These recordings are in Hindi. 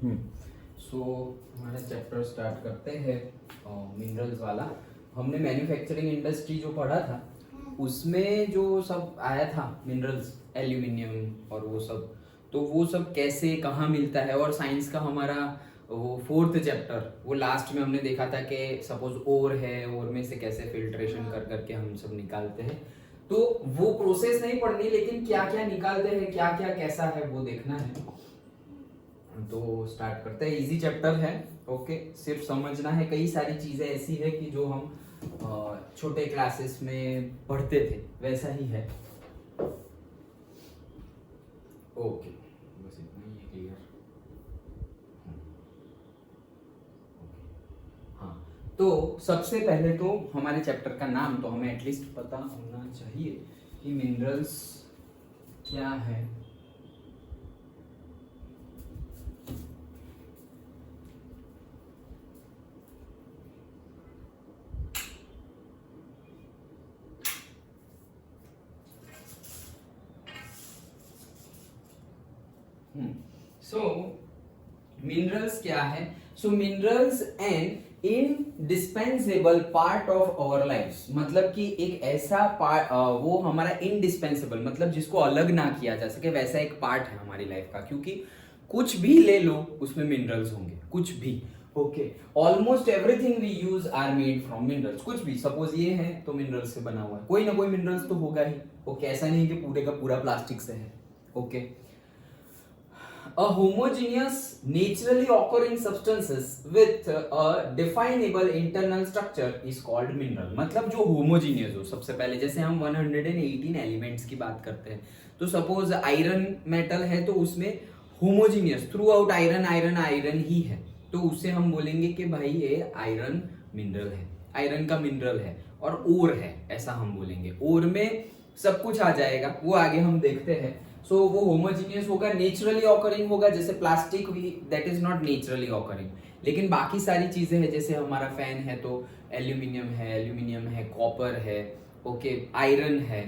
हम्म सो हमारा चैप्टर स्टार्ट करते हैं मिनरल्स वाला। हमने मैन्युफैक्चरिंग इंडस्ट्री जो पढ़ा था उसमें जो सब आया था मिनरल्स, एल्यूमिनियम और वो सब, तो वो सब कैसे कहाँ मिलता है। और साइंस का हमारा वो फोर्थ चैप्टर, वो लास्ट में हमने देखा था कि सपोज ओर है, ओर में से कैसे फिल्ट्रेशन कर करके हम सब निकालते हैं। तो वो प्रोसेस नहीं पढ़नी, लेकिन क्या क्या निकालते हैं, क्या क्या कैसा है वो देखना है। तो स्टार्ट करते हैं। इजी चैप्टर है, ओके, सिर्फ समझना है। कई सारी चीजें ऐसी है कि जो हम छोटे क्लासेस में पढ़ते थे वैसा ही है। ओके, बस इतना ही है, क्लियर। हाँ, तो सबसे पहले तो हमारे चैप्टर का नाम तो हमें एटलीस्ट पता होना चाहिए कि मिनरल्स क्या है। सो मिनरल्स क्या है? So minerals an indispensable part of our lifes, मतलब कि एक ऐसा पार्ट, वो हमारा इनडिस्पेंसेबल मतलब जिसको अलग ना किया जा सके, वैसा एक पार्ट है हमारी लाइफ का। क्योंकि कुछ भी ले लो उसमें मिनरल्स होंगे, कुछ भी। Okay, almost everything we use are made from minerals. कुछ भी, सपोज ये है तो मिनरल्स से बना हुआ है, कोई ना कोई मिनरल्स तो होगा ही। ओके, ऐसा नहीं कि पूरे का पूरा प्लास्टिक से है। Okay, a homogeneous naturally occurring substances with a definable internal structure is called mineral। मतलब जो homogeneous हो, सबसे पहले जैसे हम 118 एलिमेंट्स की बात करते हैं, तो सपोज आयरन मेटल है तो उसमें homogeneous throughout iron iron iron ही है, तो उससे हम बोलेंगे कि भाई ये आयरन मिनरल है, आयरन का मिनरल है। और ओर है, ऐसा हम बोलेंगे। ओर में सब कुछ आ जाएगा, वो आगे हम देखते हैं। सो वो होमोजीनियस होगा, नेचुरली ऑकरिंग होगा। जैसे प्लास्टिक भी, that is not naturally occurring. लेकिन बाकी सारी चीजें हैं, जैसे हमारा फैन है तो एल्यूमिनियम है, कॉपर है, ओके, आयरन है,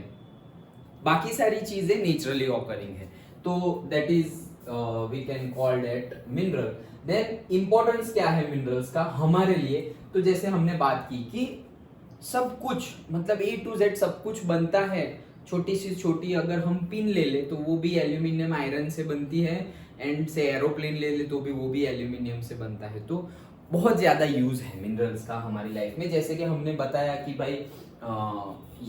बाकी सारी चीजें नेचुरली ऑकरिंग है। तो that is we can call that mineral. Then importance क्या है मिनरल्स का हमारे लिए? तो जैसे हमने बात की कि सब कुछ, मतलब ए टू जेड सब कुछ बनता है। छोटी सी छोटी अगर हम पिन ले ले तो वो भी एल्यूमिनियम आयरन से बनती है, एंड से एरोप्लेन ले ले तो भी वो भी एल्यूमिनियम से बनता है। तो बहुत ज्यादा यूज है मिनरल्स का हमारी लाइफ में। जैसे कि हमने बताया कि भाई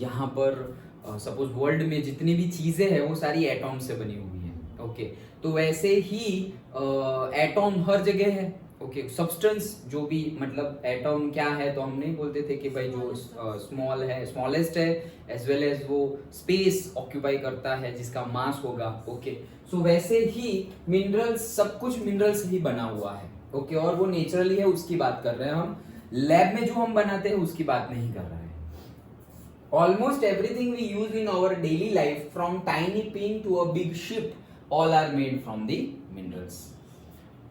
यहाँ पर सपोज वर्ल्ड में जितनी भी चीजें हैं वो सारी एटॉम से बनी हुई है। ओके, तो वैसे ही एटॉम हर जगह है। ओके, सब्सटेंस जो भी, मतलब एटॉम क्या है तो हम नहीं बोलते थे कि भाई जो स्मॉल है, स्मॉलेस्ट है, एज वेल एज वो स्पेस ऑक्यूपाई करता है जिसका मास होगा। ओके, सो वैसे ही मिनरल्स, सब कुछ मिनरल से ही बना हुआ है। ओके, और वो नेचुरली है, उसकी बात कर रहे हैं हम। लैब में जो हम बनाते हैं उसकी बात नहीं कर रहे हैं। Almost everything we use in our daily life, from tiny pin to a big ship, all are made from the minerals.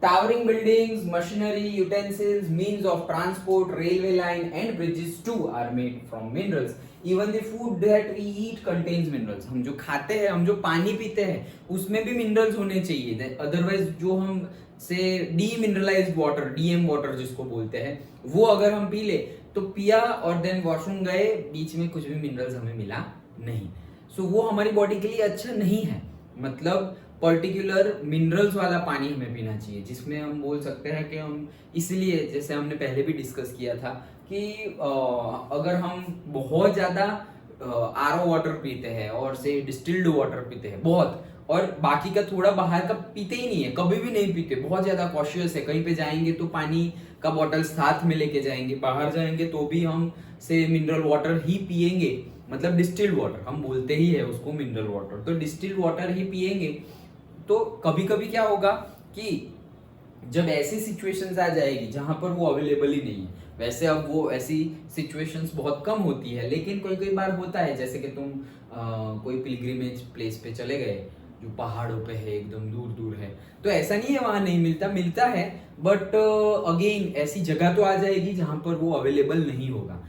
Towering buildings, machinery, utensils, means of transport, railway line and bridges too are made from minerals. Even the food that we eat contains minerals. हम जो खाते हैं, हम जो पानी पीते हैं, उसमें भी मिनरल्स होने चाहिए। अदरवाइज जो हम से डीमिनरलाइज्ड वाटर, डीएम वाटर जिसको बोलते हैं, वो अगर हम पी ले तो पिया और देन वॉशरूम गए, बीच में कुछ भी मिनरल्स हमें मिला नहीं। सो वो हमारी बॉडी के लिए अच्छा नहीं है। मतलब पर्टिकुलर मिनरल्स वाला पानी हमें पीना चाहिए, जिसमें हम बोल सकते हैं कि हम, इसलिए जैसे हमने पहले भी डिस्कस किया था कि अगर हम बहुत ज्यादा आरओ वाटर पीते हैं और से डिस्टिल्ड वाटर पीते हैं बहुत, और बाकी का थोड़ा बाहर का पीते ही नहीं है, कभी भी नहीं पीते, बहुत ज्यादा कॉशियस है, कहीं पे जाएंगे तो पानी का बॉटल साथ में लेके जाएंगे, बाहर जाएंगे तो भी हम से मिनरल वाटर ही पिएंगे। मतलब डिस्टिल्ड वाटर हम बोलते ही है उसको मिनरल वाटर, तो डिस्टिल्ड वाटर ही पिएंगे। तो कभी कभी क्या होगा कि जब ऐसी सिचुएशंस आ जाएगी जहां पर वो अवेलेबल ही नहीं है, वैसे अब वो ऐसी सिचुएशंस बहुत कम होती है, लेकिन कोई कोई बार होता है। जैसे कि तुम कोई पिलग्रिमेज प्लेस पे चले गए जो पहाड़ों पे है, एकदम दूर दूर है, तो ऐसा नहीं है वहां नहीं मिलता, मिलता है, बट अगेन ऐसी जगह तो आ जाएगी जहां पर वो अवेलेबल नहीं होगा,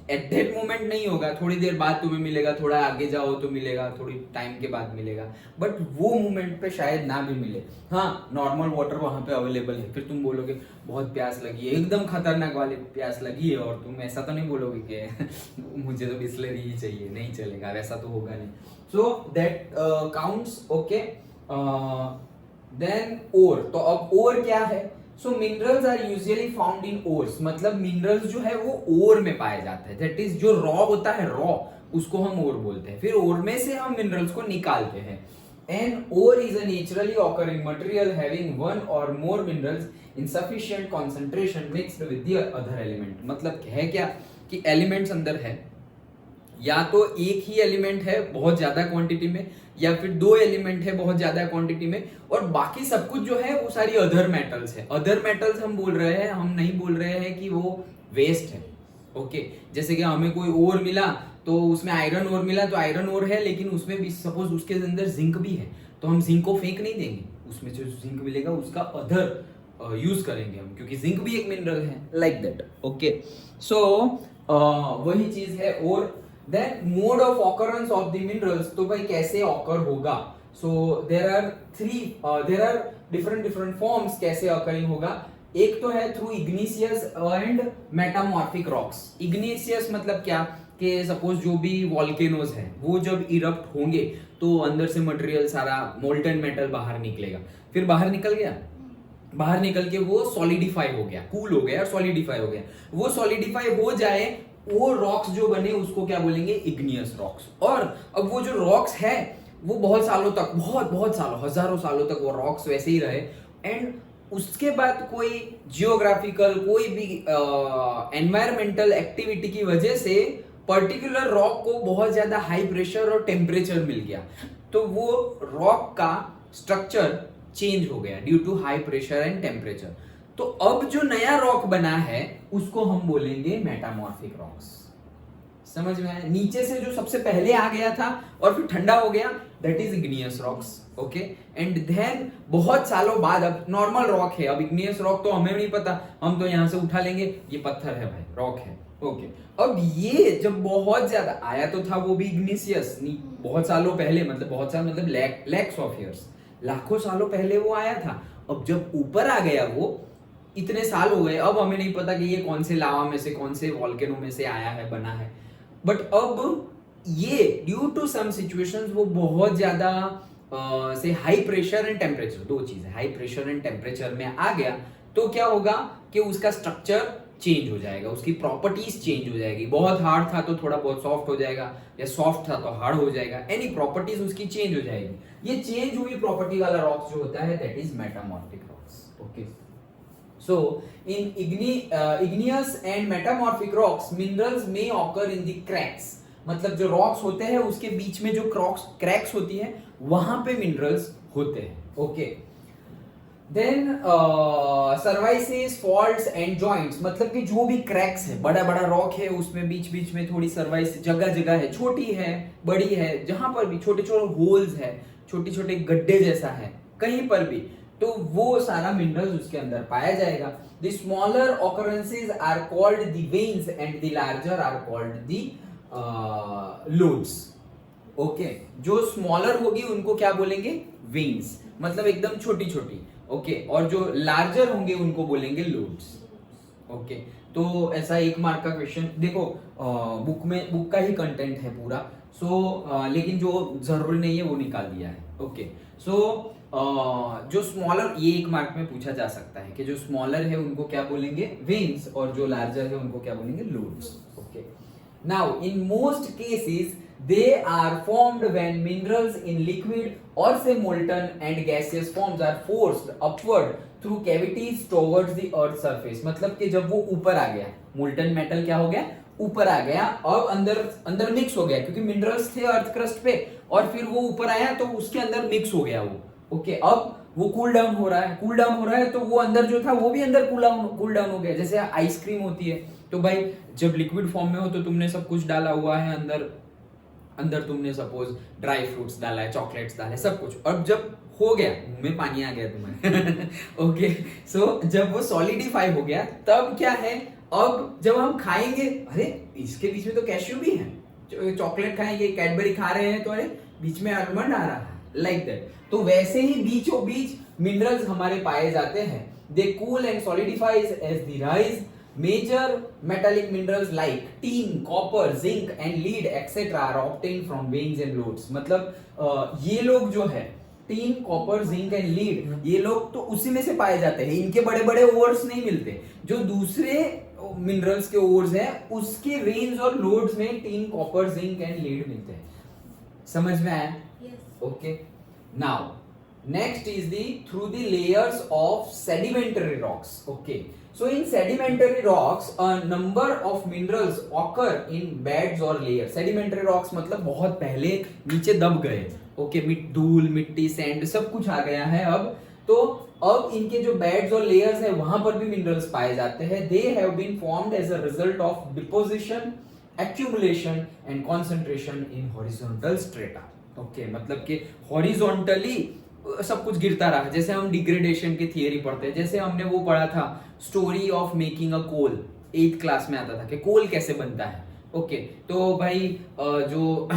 एट दैट मोमेंट नहीं होगा, थोड़ी देर बाद तुम्हें मिलेगा, थोड़ा आगे जाओ तो मिलेगा, थोड़ी टाइम के बाद मिलेगा, बट वो मोमेंट पे शायद ना भी मिले। हाँ, नॉर्मल वाटर वहां पे अवेलेबल है, फिर तुम बोलोगे बहुत प्यास लगी है, एकदम खतरनाक वाली प्यास लगी है, और तुम ऐसा तो नहीं बोलोगे कि मुझे तो बिस्लरी ही चाहिए, नहीं चलेगा, वैसा तो होगा नहीं। So that counts. Okay, then ore, तो अब ओर क्या है? So minerals are usually found in ores, मतलब मिनरल्स जो है वो ओर में पाया जाता है, दैट इज जो रॉ होता है, रॉ, उसको हम ओर बोलते हैं, फिर ओर में से हम मिनरल्स को निकालते हैं। An ore is a naturally occurring material having one or more minerals in sufficient concentration mixed with the other element. मतलब है क्या कि एलिमेंट्स अंदर है, या तो एक ही एलिमेंट है बहुत ज्यादा क्वांटिटी में, या फिर दो एलिमेंट है बहुत ज्यादा क्वांटिटी में, और बाकी सब कुछ जो है वो सारी अदर मेटल्स है। अदर मेटल्स हम बोल रहे हैं, हम नहीं बोल रहे हैं कि वो वेस्ट है। ओके, जैसे कि हमें कोई ओर मिला तो उसमें आयरन ओर मिला, तो आयरन ओर है, लेकिन उसमें भी सपोज उसके अंदर जिंक भी है, तो हम जिंक को फेंक नहीं देंगे, उसमें जो जिंक मिलेगा उसका अदर यूज करेंगे हम, क्योंकि जिंक भी एक मिनरल है, लाइक दैट। ओके, सो वही चीज है। और then mode of occurrence of the minerals, तो भाई कैसे occur होगा? So there are different forms कैसे occurring होगा। एक तो है through igneous and metamorphic rocks। igneous मतलब क्या कि सपोज जो भी वॉल्केनोज है वो जब इरप्ट होंगे तो अंदर से मटेरियल सारा मोल्टन मेटल बाहर निकलेगा, फिर बाहर निकल गया, बाहर निकल के वो सॉलिडिफाई हो गया, कूल हो गया और सॉलिडिफाई हो गया। वो सॉलिडिफाई हो जाए, वो रॉक्स जो बने उसको क्या बोलेंगे? Igneous rocks. और अब वो जो रॉक्स है वो बहुत सालों तक, बहुत सालों, हजारों सालों तक वो रॉक्स वैसे ही रहे, एंड उसके बाद कोई जियोग्राफिकल कोई भी एनवायरमेंटल एक्टिविटी की वजह से पर्टिकुलर रॉक को बहुत ज्यादा हाई प्रेशर और टेम्परेचर मिल गया, तो वो रॉक का स्ट्रक्चर चेंज हो गया due to high pressure and temperature. तो अब जो नया रॉक बना है उसको हम बोलेंगे मेटामॉर्फिक रॉक्स। समझ में आया? नीचे से जो सबसे पहले आ गया था और फिर ठंडा हो गया, that is igneous rocks. Okay, and then बहुत सालों बाद अब नॉर्मल रॉक है, अब इग्नियस रॉक तो हमें नहीं पता, हम तो यहां से उठा लेंगे ये पत्थर है भाई, रॉक है। ओके, अब ये जब बहुत ज्यादा आया तो था वो भी इग्निशियस, बहुत सालों पहले, मतलब बहुत साल मतलब लैक्स ऑफ इयर्स, लाखों सालों पहले वो आया था। अब जब ऊपर आ गया वो, इतने साल हो गए, अब हमें नहीं पता कि ये कौन से लावा में से, कौन से वॉल्केनो में से आया है, बना है, बट अब ये ड्यू टू सम सिचुएशंस वो बहुत ज्यादा से हाई प्रेशर एंड टेम्परेचर, दो चीजें, हाई प्रेशर एंड टेम्परेचर में आ गया, तो क्या होगा कि उसका स्ट्रक्चर चेंज हो जाएगा, उसकी प्रॉपर्टीज चेंज हो जाएगी। बहुत हार्ड था तो थोड़ा बहुत सॉफ्ट हो जाएगा, या सॉफ्ट था तो हार्ड हो जाएगा, एनी प्रॉपर्टीज उसकी चेंज हो जाएगी। ये चेंज हुई प्रॉपर्टी वाला रॉक्स जो होता है that is metamorphic rocks. Okay, so in igneous and metamorphic rocks minerals may occur in the cracks, मतलब जो रॉक्स होते हैं उसके बीच में जो क्रैक्स होती है वहां पे मिनरल्स होते हैं। Okay, then crevices, faults and joints, मतलब कि जो भी क्रैक्स है, बड़ा बड़ा रॉक है उसमें बीच बीच में थोड़ी सर्वाइस, जगह जगह है, छोटी है बड़ी है, जहां पर भी छोटे छोटे होल्स है, छोटे छोटे गड्ढे जैसा है, कहीं पर भी, तो वो सारा मिनरल्स उसके अंदर पाया जाएगा। The smaller occurrences are called the veins and the larger are called the lodes. Okay, जो स्मॉलर होगी उनको क्या बोलेंगे? वेन्स, मतलब एकदम छोटी छोटी। ओके, और जो लार्जर होंगे उनको बोलेंगे लोड्स। ओके, तो ऐसा एक मार्क का क्वेश्चन देखो, बुक का ही कंटेंट है पूरा, सो लेकिन जो जरूरी नहीं है वो निकाल दिया है। ओके, सो जो स्मॉलर, ये एक मार्क में पूछा जा सकता है कि जो स्मॉलर है उनको क्या बोलेंगे? वेन्स, और जो लार्जर है उनको क्या बोलेंगे? Loads. Okay, now in most cases they are formed when minerals in liquid or say molten and gaseous forms are forced upward through cavities towards the earth surface, मतलब कि जब वो ऊपर आ गया, मोल्टन मेटल क्या हो गया? ऊपर आ गया, और अंदर मिक्स हो गया, क्योंकि मिनरल्स थे अर्थ क्रस्ट पे, और फिर वो ऊपर आया तो उसके अंदर मिक्स हो गया वो। ओके, अब वो कूल डाउन हो रहा है, तो वो अंदर जो था वो भी अंदर कूल डाउन हो गया। जैसे आइसक्रीम होती है, तो भाई जब लिक्विड फॉर्म में हो तो तुमने सब कुछ डाला हुआ है अंदर तुमने सपोज ड्राई फ्रूट्स डाला है, चॉकलेट्स डाले, सब कुछ, और जब हो गया, मुंह में पानी आ गया तुम्हारे। ओके, सो जब वो सॉलिडिफाई हो गया तब क्या है, अब जब हम खाएंगे, अरे इसके बीच में तो कैश्यू भी है, चॉकलेट खाएंगे, कैडबरी खा रहे हैं तो अरे बीच में आलमंड आ रहा है, लाइक दैट। तो वैसे ही बीचों बीच मिनरल्स हमारे पाए जाते हैं। They cool and solidifies as the rise. Major metallic minerals like tin, copper, zinc and lead etcetera are obtained from veins and lodes. मतलब ये लोग जो है tin, copper, zinc and lead, ये लोग तो उसी में से पाए जाते हैं। इनके बड़े बड़े ओर्स नहीं मिलते। जो दूसरे मिनरल्स के ओर्स हैं उसके वेन्स और लोड्स में tin, copper, zinc and lead मिलते हैं। समझ में आया? Okay, now next is the through the layers of sedimentary rocks. Okay, so in sedimentary rocks a number of minerals occur in beds or layers. Sedimentary rocks मतलब बहुत पहले नीचे दब गए। ओके, धूल, मिट्टी, सैंड सब कुछ आ गया है अब। तो अब इनके जो बेड्स और लेयर्स है वहां पर भी मिनरल्स पाए जाते हैं। They have been formed as a result of deposition, accumulation and concentration in horizontal strata. Okay, मतलब कि हॉरिजॉन्टली सब कुछ गिरता रहा। जैसे हम डिग्रेडेशन की थियरी पढ़ते हैं, जैसे हमने वो पढ़ा था story of making a coal, 8th class में आता था कि कोल कैसे बनता है। ओके, तो भाई जो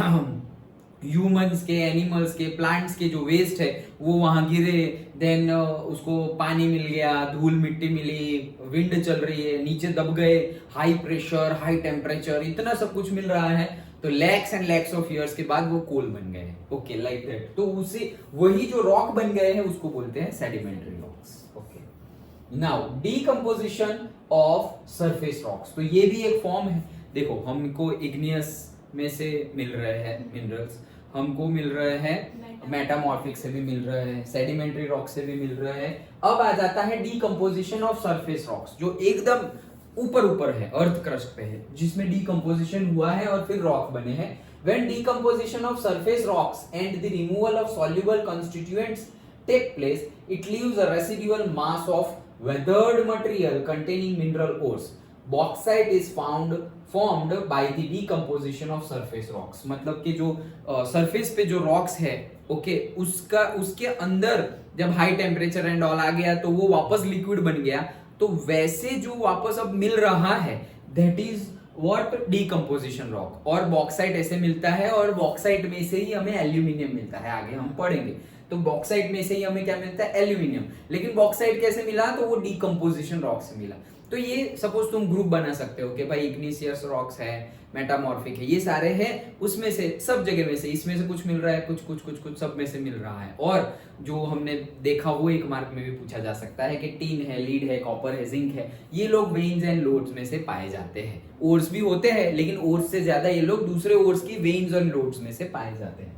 ह्यूमंस के, एनिमल्स के, प्लांट्स के जो वेस्ट है वो वहां गिरे, देन उसको पानी मिल गया, धूल मिट्टी मिली, विंड चल रही है, नीचे दब गए, हाई प्रेशर, हाई टेम्परेचर, इतना सब कुछ मिल रहा है, तो lakhs and lakhs of years के बाद वो कोल बन गए। Okay, like that. तो उसे वही जो रॉक बन गए हैं उसको बोलते हैं sedimentary rocks. Okay, now decomposition of surface rocks. तो ये भी एक फॉर्म है। देखो, हमको इग्नियस में से मिल रहे हैं मिनरल्स, हमको मिल रहे हैं मेटामॉर्फिक से भी मिल रहे हैं, सेडिमेंट्री रॉक से भी मिल रहे हैं। अब आ जाता है डीकंपोजिशन ऑफ सरफेस रॉक्स, जो एकदम ऊपर ऊपर है, अर्थ क्रस्ट पे है, जिसमें डीकंपोजिशन हुआ है और फिर रॉक बने हैं। When decomposition of surface rocks and the removal of soluble constituents take place, it leaves a residual mass of weathered material containing mineral ores. Bauxite is formed by the decomposition of surface rocks. मतलब कि जो सरफेस पे जो रॉक्स है, ओके, उसके अंदर जब हाई टेम्परेचर एंड ऑल आ गया तो वो वापस लिक्विड बन गया। तो वैसे जो वापस अब मिल रहा है that is what decomposition rock. और बॉक्साइट ऐसे मिलता है, और बॉक्साइट में से ही हमें एल्यूमिनियम मिलता है, आगे हम पढ़ेंगे। तो बॉक्साइट में से ही हमें क्या मिलता है? एल्यूमिनियम। लेकिन बॉक्साइट कैसे मिला? तो वो डीकंपोजिशन रॉक से मिला। तो ये सपोज तुम ग्रुप बना सकते हो कि भाई इग्निशियस रॉक्स है, मेटामॉर्फिक है, ये सारे हैं, उसमें से सब जगह में से, इसमें से कुछ मिल रहा है, कुछ सब में से मिल रहा है। और जो हमने देखा वो एक मार्क में भी पूछा जा सकता है कि टीन है, लीड है, कॉपर है, जिंक है, ये लोग वेन्स एंड लोड्स में से पाए जाते हैं। ओर्स भी होते हैं, लेकिन ओर्स से ज्यादा ये लोग दूसरे ओर्स की वेन्स और लोड्स में से पाए जाते हैं।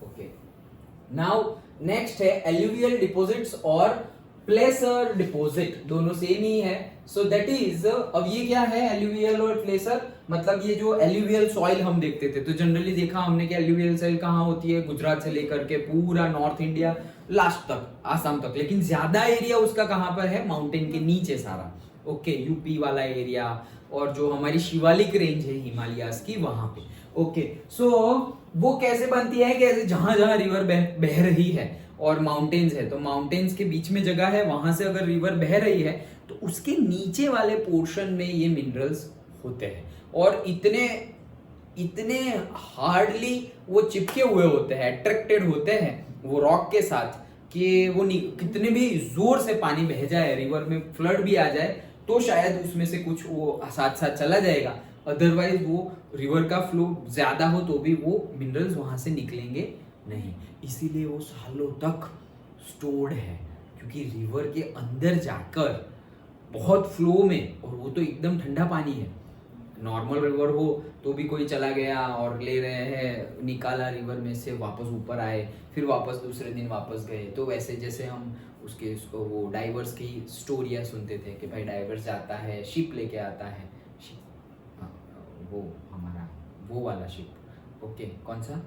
ओके, नाउ नेक्स्ट है एल्यूवियल डिपॉजिट्स और प्लेसर डिपॉजिट, दोनों सेम ही है। सो दैट इज, अब ये क्या है एल्यूवियल और प्लेसर? मतलब ये जो एल्यूवियल सॉइल हम देखते थे, तो जनरली देखा हमने कि एल्यूवियल सॉइल कहाँ होती है? गुजरात से लेकर के पूरा नॉर्थ इंडिया लास्ट तक, आसाम तक। लेकिन ज्यादा एरिया उसका कहाँ पर है? माउंटेन के नीचे सारा। ओके, यूपी वाला एरिया और जो हमारी शिवालिक रेंज है हिमालयास की, वहां पे। ओके, सो वो कैसे बनती है? कैसे? जहां जहां रिवर बह रही है और माउंटेन्स है, तो माउंटेन्स के बीच में जगह है, वहां से अगर रिवर बह रही है तो उसके नीचे वाले पोर्शन में ये मिनरल्स होते हैं। और इतने हार्डली वो चिपके हुए होते हैं, अट्रैक्टेड होते हैं वो रॉक के साथ, कि वो कितने भी जोर से पानी बह जाए, रिवर में फ्लड भी आ जाए, तो शायद उसमें से कुछ वो साथ साथ चला जाएगा। अदरवाइज वो रिवर का फ्लो ज्यादा हो तो भी वो मिनरल्स वहां से निकलेंगे नहीं। इसीलिए वो सालों तक स्टोर्ड है, क्योंकि रिवर के अंदर जाकर बहुत फ्लो में, और वो तो एकदम ठंडा पानी है। नॉर्मल रिवर हो तो भी कोई चला गया और ले रहे हैं, निकाला रिवर में से, वापस ऊपर आए, फिर वापस दूसरे दिन वापस गए। तो वैसे जैसे हम उसके वो डाइवर्स की स्टोरियाँ सुनते थे कि भाई डाइवर्स जाता है, शिप लेके आता है, वो हमारा वो वाला शिप, ओके, कौन सा?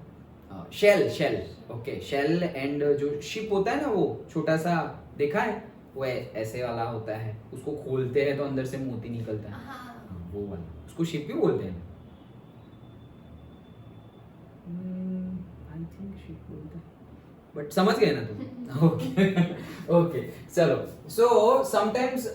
शेल। ओके, शेल एंड जो शिप होता है ना, वो छोटा सा, देखा है? वो ऐसे वाला होता है, उसको खोलते हैं तो अंदर से मोती निकलता है, वो वाला, उसको शिप भी बोलते हैं। आई थिंक शिप बोलते हैं। बट समझ गए ना तुम? ओके ओके चलो. सो समटाइम्स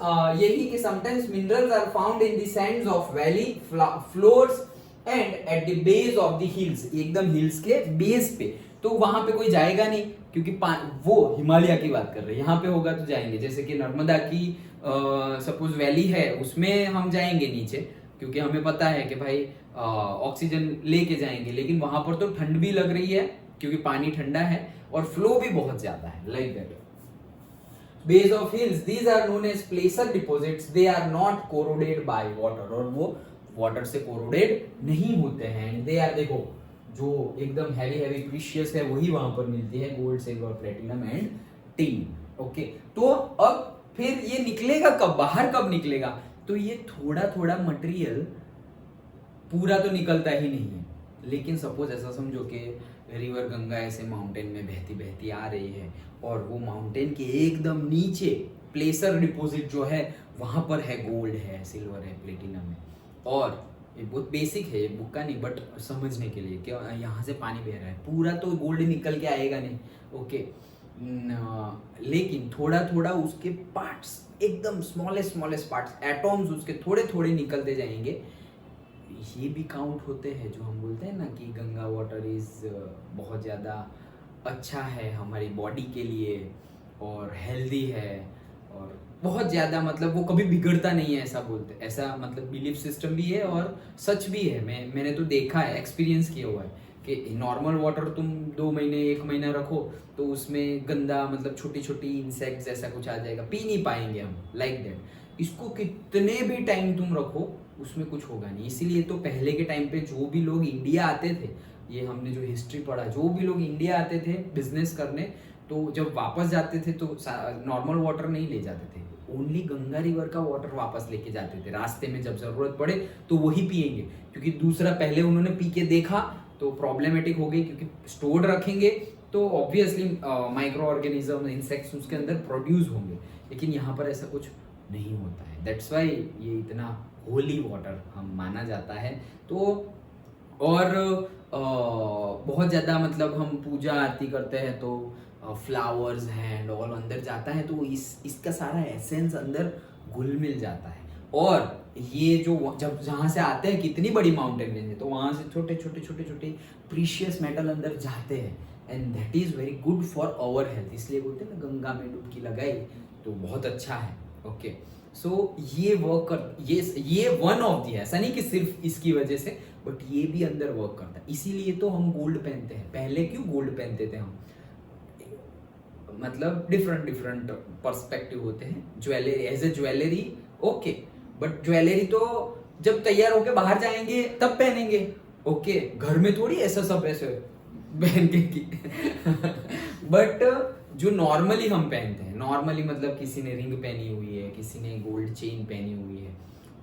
यही कि sometimes minerals are found in the sands of valley floors and at the base of the hills, एकदम हिल्स के बेस पे. तो वहां पे कोई जाएगा नहीं क्योंकि वो हिमालय की बात कर रहे हैं, यहाँ पे होगा तो जाएंगे. जैसे कि नर्मदा की सपोज वैली है, उसमें हम जाएंगे नीचे क्योंकि हमें पता है कि भाई ऑक्सीजन लेके जाएंगे, लेकिन वहां पर तो ठंड भी लग रही है क्योंकि पानी ठंडा है और फ्लो भी बहुत ज्यादा है. Like that base of hills, these are known as placer deposits, they are not corroded by water, और वो वाटर से कोरोडेड नहीं होते हैं. दे आर, देखो जो एकदम हैवी हैवी प्रीशियस है वही वहां पर मिलती है, gold silver platinum and tin. Okay, तो अब फिर ये निकलेगा कब, बाहर कब निकलेगा? तो ये थोड़ा थोड़ा मटेरियल पूरा तो निकलता ही नहीं है, लेकिन सपोज ऐसा समझो कि रिवर गंगा ऐसे माउंटेन में बहती बहती आ रही है और वो माउंटेन के एकदम नीचे प्लेसर डिपॉजिट जो है वहां पर है गोल्ड है, सिल्वर है, प्लेटिनम है. और ये बहुत बेसिक है, ये बुक का नहीं, बट समझने के लिए कि यहाँ से पानी बह रहा है, पूरा तो गोल्ड निकल के आएगा नहीं. ओके, लेकिन थोड़ा थोड़ा उसके पार्ट्स, एकदम स्मॉलेस्ट स्मॉलेस्ट पार्ट्स, एटॉम्स उसके थोड़े थोड़े निकलते जाएंगे. ये भी काउंट होते हैं, जो हम बोलते हैं ना कि गंगा वाटर इज बहुत ज़्यादा अच्छा है हमारी बॉडी के लिए और हेल्दी है और बहुत ज़्यादा, मतलब वो कभी बिगड़ता नहीं है, ऐसा बोलते, ऐसा मतलब बिलीफ सिस्टम भी है और सच भी है. मैंने तो देखा है, एक्सपीरियंस किया हुआ है कि नॉर्मल वाटर तुम 2 महीने 1 महीना रखो तो उसमें गंदा, मतलब छोटी छोटी इंसेक्ट्स ऐसा कुछ आ जाएगा, पी नहीं पाएंगे हम. लाइक दैट इसको कितने भी टाइम तुम रखो उसमें कुछ होगा नहीं. इसीलिए तो पहले के टाइम पे जो भी लोग इंडिया आते थे, ये हमने जो हिस्ट्री पढ़ा, जो भी लोग इंडिया आते थे बिजनेस करने, तो जब वापस जाते थे तो नॉर्मल वाटर नहीं ले जाते थे, ओनली गंगा रिवर का वाटर वापस लेके जाते थे. रास्ते में जब जरूरत पड़े तो वही पिएंगे, क्योंकि दूसरा पहले उन्होंने पी के देखा तो प्रॉब्लमेटिक हो गई, क्योंकि स्टोर्ड रखेंगे तो ऑब्वियसली माइक्रो ऑर्गेनिज्म, इंसेक्ट्स उसके अंदर प्रोड्यूस होंगे, लेकिन यहाँ पर ऐसा कुछ नहीं होता है. दैट्स वाई ये इतना होली वाटर हम माना जाता है. तो और बहुत ज़्यादा मतलब हम पूजा आरती करते हैं तो फ्लावर्स हैं एंड ऑल अंदर जाता है, तो इसका सारा एसेंस अंदर घुल मिल जाता है. और ये जो जब जहाँ से आते हैं, कितनी बड़ी माउंटेन रेंज है, तो वहाँ से छोटे छोटे छोटे छोटे प्रीशियस मेटल अंदर जाते हैं and that is very good for our health. इसलिए बोलते हैं ना, गंगा में डुबकी लगाई तो बहुत अच्छा है. ओके, सो ये वर्क कर, ये वन ऑफ दी, ऐसा नहीं कि सिर्फ इसकी वजह से, बट ये भी अंदर वर्क करता है. इसीलिए तो हम गोल्ड पहनते हैं. पहले क्यों गोल्ड पहनते थे हम? मतलब डिफरेंट डिफरेंट पर्सपेक्टिव होते हैं. Jewellery as a jewellery okay, but jewellery तो जब तैयार होके बाहर जाएंगे तब पहनेंगे. ओके, घर में थोड़ी ऐसा सब ऐसे पहन के की बट जो नॉर्मली हम पहनते हैं, नॉर्मली मतलब किसी ने रिंग पहनी हुई है, किसी ने गोल्ड चेन पहनी हुई है,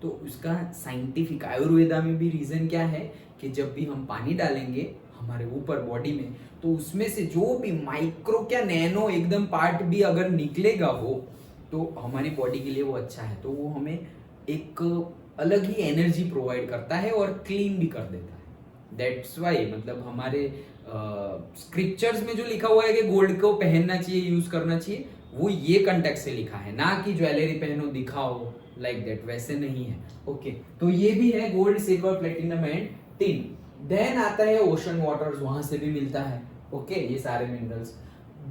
तो उसका साइंटिफिक आयुर्वेदा में भी रीजन क्या है कि जब भी हम पानी डालेंगे हमारे ऊपर बॉडी में, तो उसमें से जो भी माइक्रो क्या नैनो एकदम पार्ट भी अगर निकलेगा वो, तो हमारी बॉडी के लिए वो अच्छा है. तो वो हमें एक अलग ही एनर्जी प्रोवाइड करता है और क्लीन भी कर देता है. दैट्स वाई मतलब हमारे स्क्रिप्चर्स में जो लिखा हुआ है कि गोल्ड को पहनना चाहिए, यूज करना चाहिए, वो ये कंटेक्स्ट से लिखा है, ना कि ज्वेलरी पहनो दिखाओ, लाइक दैट, वैसे नहीं है. ओके, तो ये भी है gold silver platinum and tin. Then आता है ओशन वाटर्स, वहां से भी मिलता है. ओके, ये सारे minerals,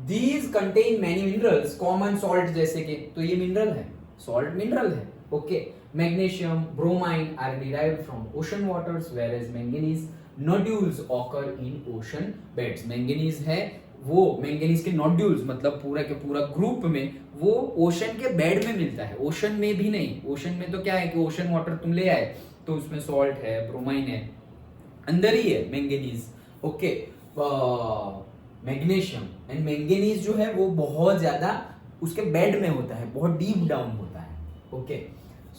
these contain many minerals, common salt जैसे कि, तो ये मिनरल है, सॉल्ट मिनरल है. Okay, magnesium, bromine are derived from ocean waters, whereas manganese nodules occur in ocean beds. Manganese है वो, मैंगनीज के नोड्यूल्स मतलब पूरा के पूरा ग्रुप में वो ओशन के बेड में मिलता है, ओशन में भी नहीं. ओशन में तो क्या है कि ओशन वाटर तुम ले आए तो उसमें सॉल्ट है, ब्रोमाइन है, अंदर ही है manganese. Okay, magnesium and manganese जो है वो बहुत ज्यादा उसके बेड में होता है, बहुत डीप डाउन होता है. Okay,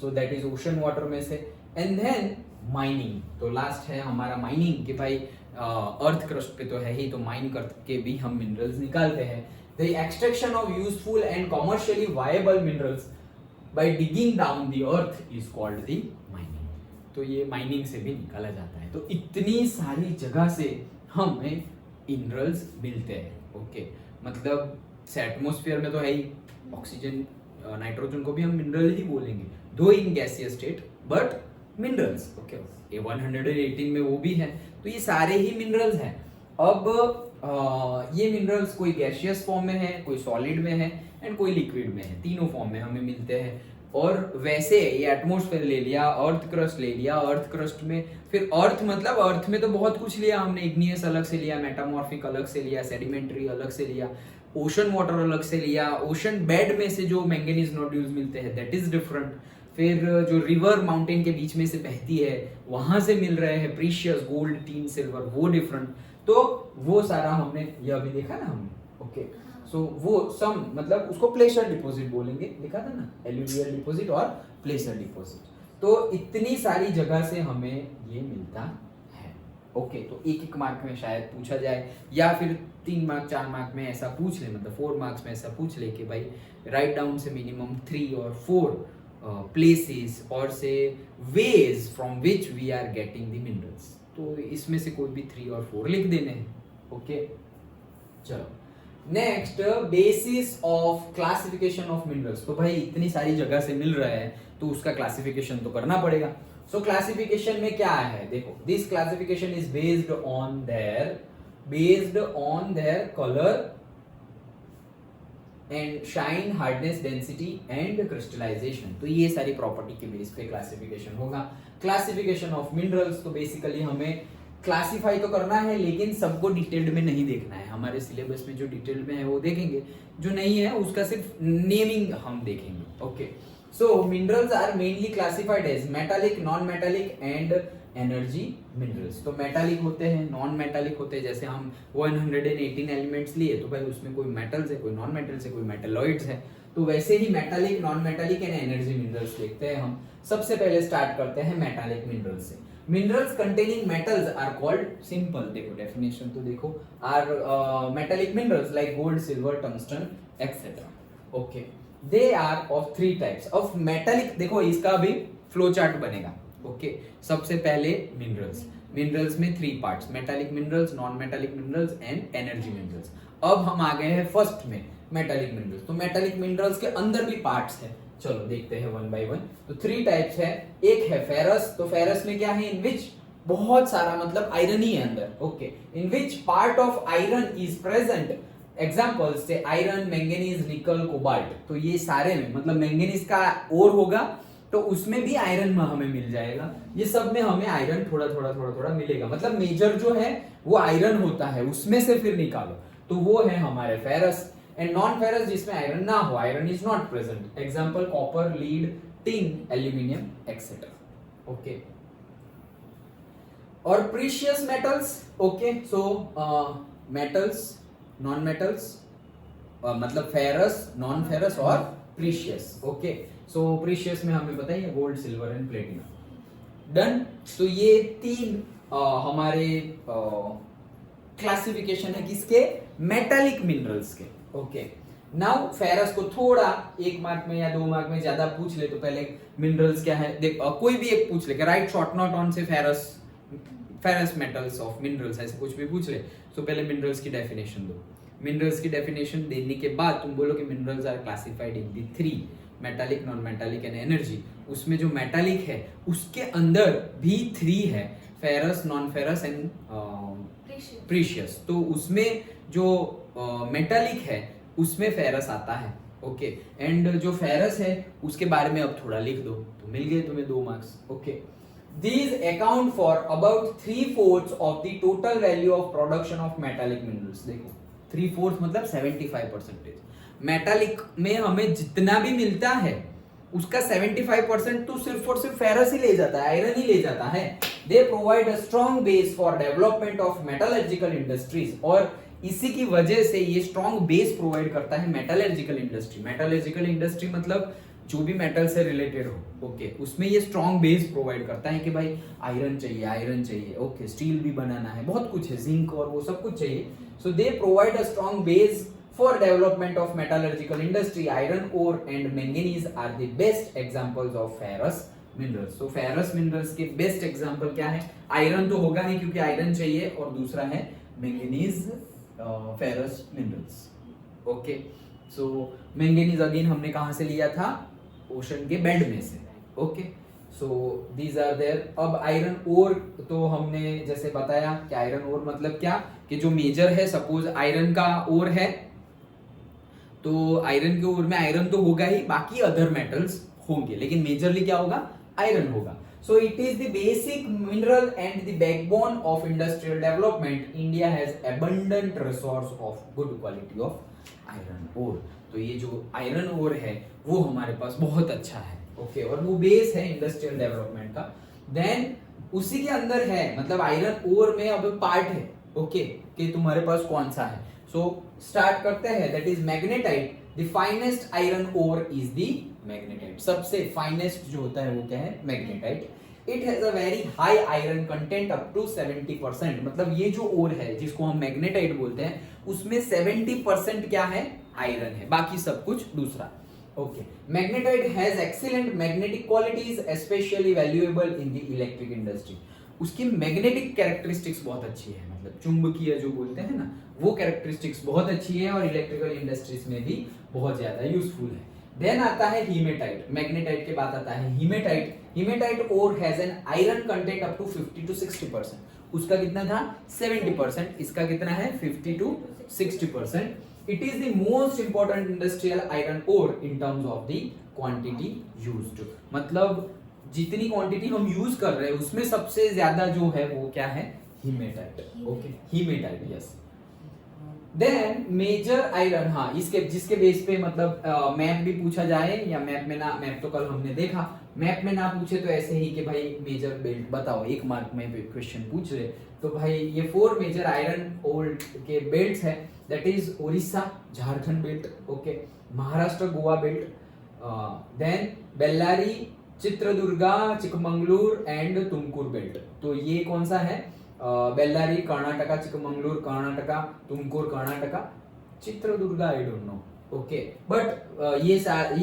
so that is ocean water में से. एंड देन माइनिंग, तो लास्ट है हमारा माइनिंग, कि भाई अर्थ क्रस्ट पे तो है ही, तो माइन करके भी हम मिनरल्स निकालते हैं. The extraction of useful and commercially viable minerals by digging down the earth is called the mining. तो ये माइनिंग से भी निकाला जाता है. तो इतनी सारी जगह से हमें मिनरल्स मिलते हैं. ओके, मतलब एटमोस्फियर में तो है ही, ऑक्सीजन नाइट्रोजन को भी हम मिनरल ही बोलेंगे, दो in gaseous state but minerals. Okay, ये 118 में वो भी है, तो ये सारे ही मिनरल्स हैं। अब ये मिनरल्स कोई गैसियस फॉर्म में है, कोई सॉलिड में है एंड कोई लिक्विड में है, तीनों फॉर्म में हमें मिलते हैं। और वैसे ये एटमॉस्फेयर ले लिया, अर्थ क्रस्ट ले लिया, अर्थ क्रस्ट में फिर अर्थ मतलब अर्थ में तो बहुत कुछ लिया हमने, इग्नियस अलग से लिया, मेटामॉर्फिक अलग से लिया, सेडिमेंट्री अलग से लिया, ओशन वाटर अलग से लिया, ओशन बेड में से जो मैंगनीज नोड्यूल्स मिलते हैं दैट इज डिफरेंट, फिर जो रिवर माउंटेन के बीच में से बहती है वहां से मिल रहे हैं प्रीशियस गोल्ड, टीन, सिल्वर, वो डिफरेंट। तो वो सारा हमने ये अभी देखा ना हमने। ओके, सो वो सम मतलब उसको प्लेसर डिपॉजिट बोलेंगे, लिखा था ना, एलुवियल डिपॉजिट और प्लेसर डिपॉजिट। तो इतनी सारी जगह से हमें ये मिलता है। ओके, तो एक एक मार्क में शायद पूछा जाए या फिर 3 मार्क 4 मार्क में ऐसा पूछ ले, मतलब 4 मार्क्स में ऐसा पूछ ले कि भाई राइट डाउन से मिनिमम 3 और 4 प्लेसेस और से ways from which we are getting the minerals. तो इसमें से कोई भी 3 और 4 लिख देने हैं। ओके, चलो next, basis of classification of minerals. तो भाई इतनी सारी जगह से मिल रहा है तो उसका क्लासिफिकेशन तो करना पड़ेगा। सो क्लासिफिकेशन में क्या है, देखो, this classification is based on their colour and shine, hardness, density and crystallization. तो ये सारी प्रॉपर्टी के बेस पे क्लासिफिकेशन होगा। क्लासिफिकेशन ऑफ मिनरल्स, तो बेसिकली हमें क्लासिफाई तो करना है लेकिन सबको डिटेल्ड में नहीं देखना है। हमारे सिलेबस में जो डिटेल्ड में है वो देखेंगे, जो नहीं है उसका सिर्फ नेमिंग हम देखेंगे। Okay, so minerals are mainly classified as metallic, non metallic and energy minerals. तो मेटालिक होते हैं, नॉन मेटालिक होते हैं, जैसे हम 118 एलिमेंट्स लिए तो भाई उसमें कोई मेटल्स है, कोई नॉन मेटल्स है, कोई मेटलॉइड्स है। तो वैसे ही metallic, non metallic and energy minerals देखते हैं हम। सबसे पहले स्टार्ट करते हैं मेटालिक मिनरल्स से। Minerals containing metals are called, simple देखो डेफिनेशन तो देखो, are metallic minerals like gold, silver, tungsten etcetera. Okay, they are of 3 types of metallic. देखो इसका भी फ्लो चार्ट बनेगा। ओके, सबसे पहले मिनरल्स में 3 parts, metallic minerals, non metallic minerals and energy minerals. अब हम आ गए हैं फर्स्ट में, मेटालिक मिनरल्स। तो मेटालिक मिनरल्स के अंदर भी पार्ट्स है, चलो देखते हैं 1 बाय 1। तो 3 टाइप्स है। एक है फेरस। तो फेरस में क्या है, इन विच बहुत सारा मतलब आयरन ही है अंदर। Okay, in which part of iron is present, examples से आयरन, मैंगनीज, निकल, कोबाल्ट। तो ये सारे में मतलब मैंगनीज का ओर होगा तो उसमें भी आयरन में हमें मिल जाएगा। ये सब में हमें आयरन थोड़ा थोड़ा मिलेगा, मतलब मेजर जो है वो आयरन होता है, उसमें से फिर निकालो। तो वो है हमारे फेरस। एंड नॉन फेरस जिसमें आयरन ना हो, iron is not present, example copper, lead, tin, aluminium etcetera. Okay, और precious metals. Okay, so metals, non metals, मतलब फेरस, नॉन फेरस और प्रीशियस। ओके, सो प्रीशियस में हमें पता है gold, silver and platinum. Done. तो ये 3 हमारे क्लासिफिकेशन है किसके, मेटालिक मिनरल्स के। ओके, नाउ फेरस को थोड़ा 1 मार्क में या 2 मार्क में ज्यादा पूछ ले तो पहले मिनरल्स क्या है देख, कोई भी एक पूछ ले कि राइट शॉर्ट नोट ऑन से फेरस मेटल्स ऑफ मिनरल्स, ऐसे कुछ भी पूछ ले तो पहले मिनरल्स की डेफिनेशन दो। मिनरल्स की डेफिनेशन देने के बाद तुम बोलो कि minerals are classified in the 3, metallic, non metallic and energy. उसमें जो मेटालिक है उसके अंदर भी 3 है, ferrous, non ferrous and precious. तो उसमें जो मेटालिक है उसमें फेरस आता है। ओके, एंड जो फेरस है उसके बारे में अब थोड़ा लिख दो तो मिल गए तुम्हें 2 marks. Okay, these account for about 3/4 of the total value of production of metallic minerals। देखो 3/4 मतलब 75%। मेटालिक में हमें जितना भी मिलता है उसका 75% तो सिर्फ और सिर्फ फेरस ही ले जाता है, आयरन ही ले जाता है। दे provide a strong base for development of metallurgical industries, और इसी की वजह से ये स्ट्रॉन्ग बेस प्रोवाइड करता है मेटलर्जिकल इंडस्ट्री। मेटलर्जिकल इंडस्ट्री मतलब जो भी मेटल से रिलेटेड हो। ओके, उसमें ये स्ट्रॉन्ग बेस प्रोवाइड करता है कि भाई आयरन चाहिए। ओके, स्टील भी बनाना है, बहुत कुछ है, जिंक और वो सब कुछ चाहिए। So they provide a strong base for development of metallurgical industry. Iron ore and manganese are the best examples of ferrous minerals. So ferrous minerals के best example क्या है, आयरन तो होगा नहीं क्योंकि आयरन चाहिए, और दूसरा है मैंगनीज, ferrous minerals. ओके, सो मैंगनीज अगेन हमने कहां से लिया था, ओशन के बेड में से। Okay, so these are there. अब आयरन ओर तो हमने जैसे बताया कि आयरन ओर मतलब क्या, कि जो मेजर है, सपोज आयरन का ओर है तो आयरन के ओर में आयरन तो होगा ही, बाकी अदर मेटल्स होंगे, लेकिन मेजरली क्या होगा, आयरन होगा। So it is the basic mineral and the backbone of industrial development. India has abundant resource of good quality of iron ore. तो ये जो आयरन ओर है वो हमारे पास बहुत अच्छा है, ओके, और वो बेस है इंडस्ट्रियल डेवलपमेंट का। देन उसी के अंदर है, मतलब आयरन ओर में अब पार्ट है, ओके, कि तुम्हारे पास कौन सा है। सो स्टार्ट करते हैं, that is magnetite. The finest iron ore is the magnetite. सबसे फाइनेस्ट जो होता है वो क्या है, magnetite. It has a very high iron content up to 70%। मतलब ये जो ओर है जिसको हम मैग्नेटाइट बोलते हैं उसमें 70% क्या है, आयरन है, बाकी सब कुछ दूसरा। Okay, magnetite has excellent magnetic qualities specially valuable in the electric industry. उसकी मैग्नेटिक कैरेक्टरिस्टिक्स बहुत अच्छी है, मतलब चुंबकीय जो बोलते हैं ना, वो कैरेक्टरिस्टिक्स बहुत अच्छी है और इलेक्ट्रिकल इंडस्ट्रीज में भी बहुत ज्यादा यूजफुल है। देन आता है हीमेटाइट। मैग्नेटाइट के बाद आता है haematite. Haematite ore has an iron content up to 50 to 60%। उसका कितना था, 70%, इसका कितना है, 50 to 60%। It is the most important industrial iron ore in terms of the quantity used. मतलब जितनी क्वांटिटी हम यूज कर रहे हैं उसमें सबसे ज्यादा जो है वो क्या है, haematite. Okay, haematite, yes. Then major iron, हाँ, इसके जिसके बेस पे मतलब मैप भी पूछा जाए या मैप में ना, मैप तो कल हमने देखा, मैप में ना पूछे तो ऐसे ही कि भाई मेजर बेल्ट बताओ, एक मार्क में क्वेश्चन पूछ रहे तो भाई ये 4 मेजर आयरन ओर के बेल्ट्स है, that is Orissa Jharkhand belt, okay, Maharashtra Goa belt, then Bellary Chitradurga Chikmagalur and Tumkur belt. तो ये कौन सा है, Bellary Karnataka, Chikmagalur Karnataka, Tumkur Karnataka, Chitradurga I don't know, okay, but ये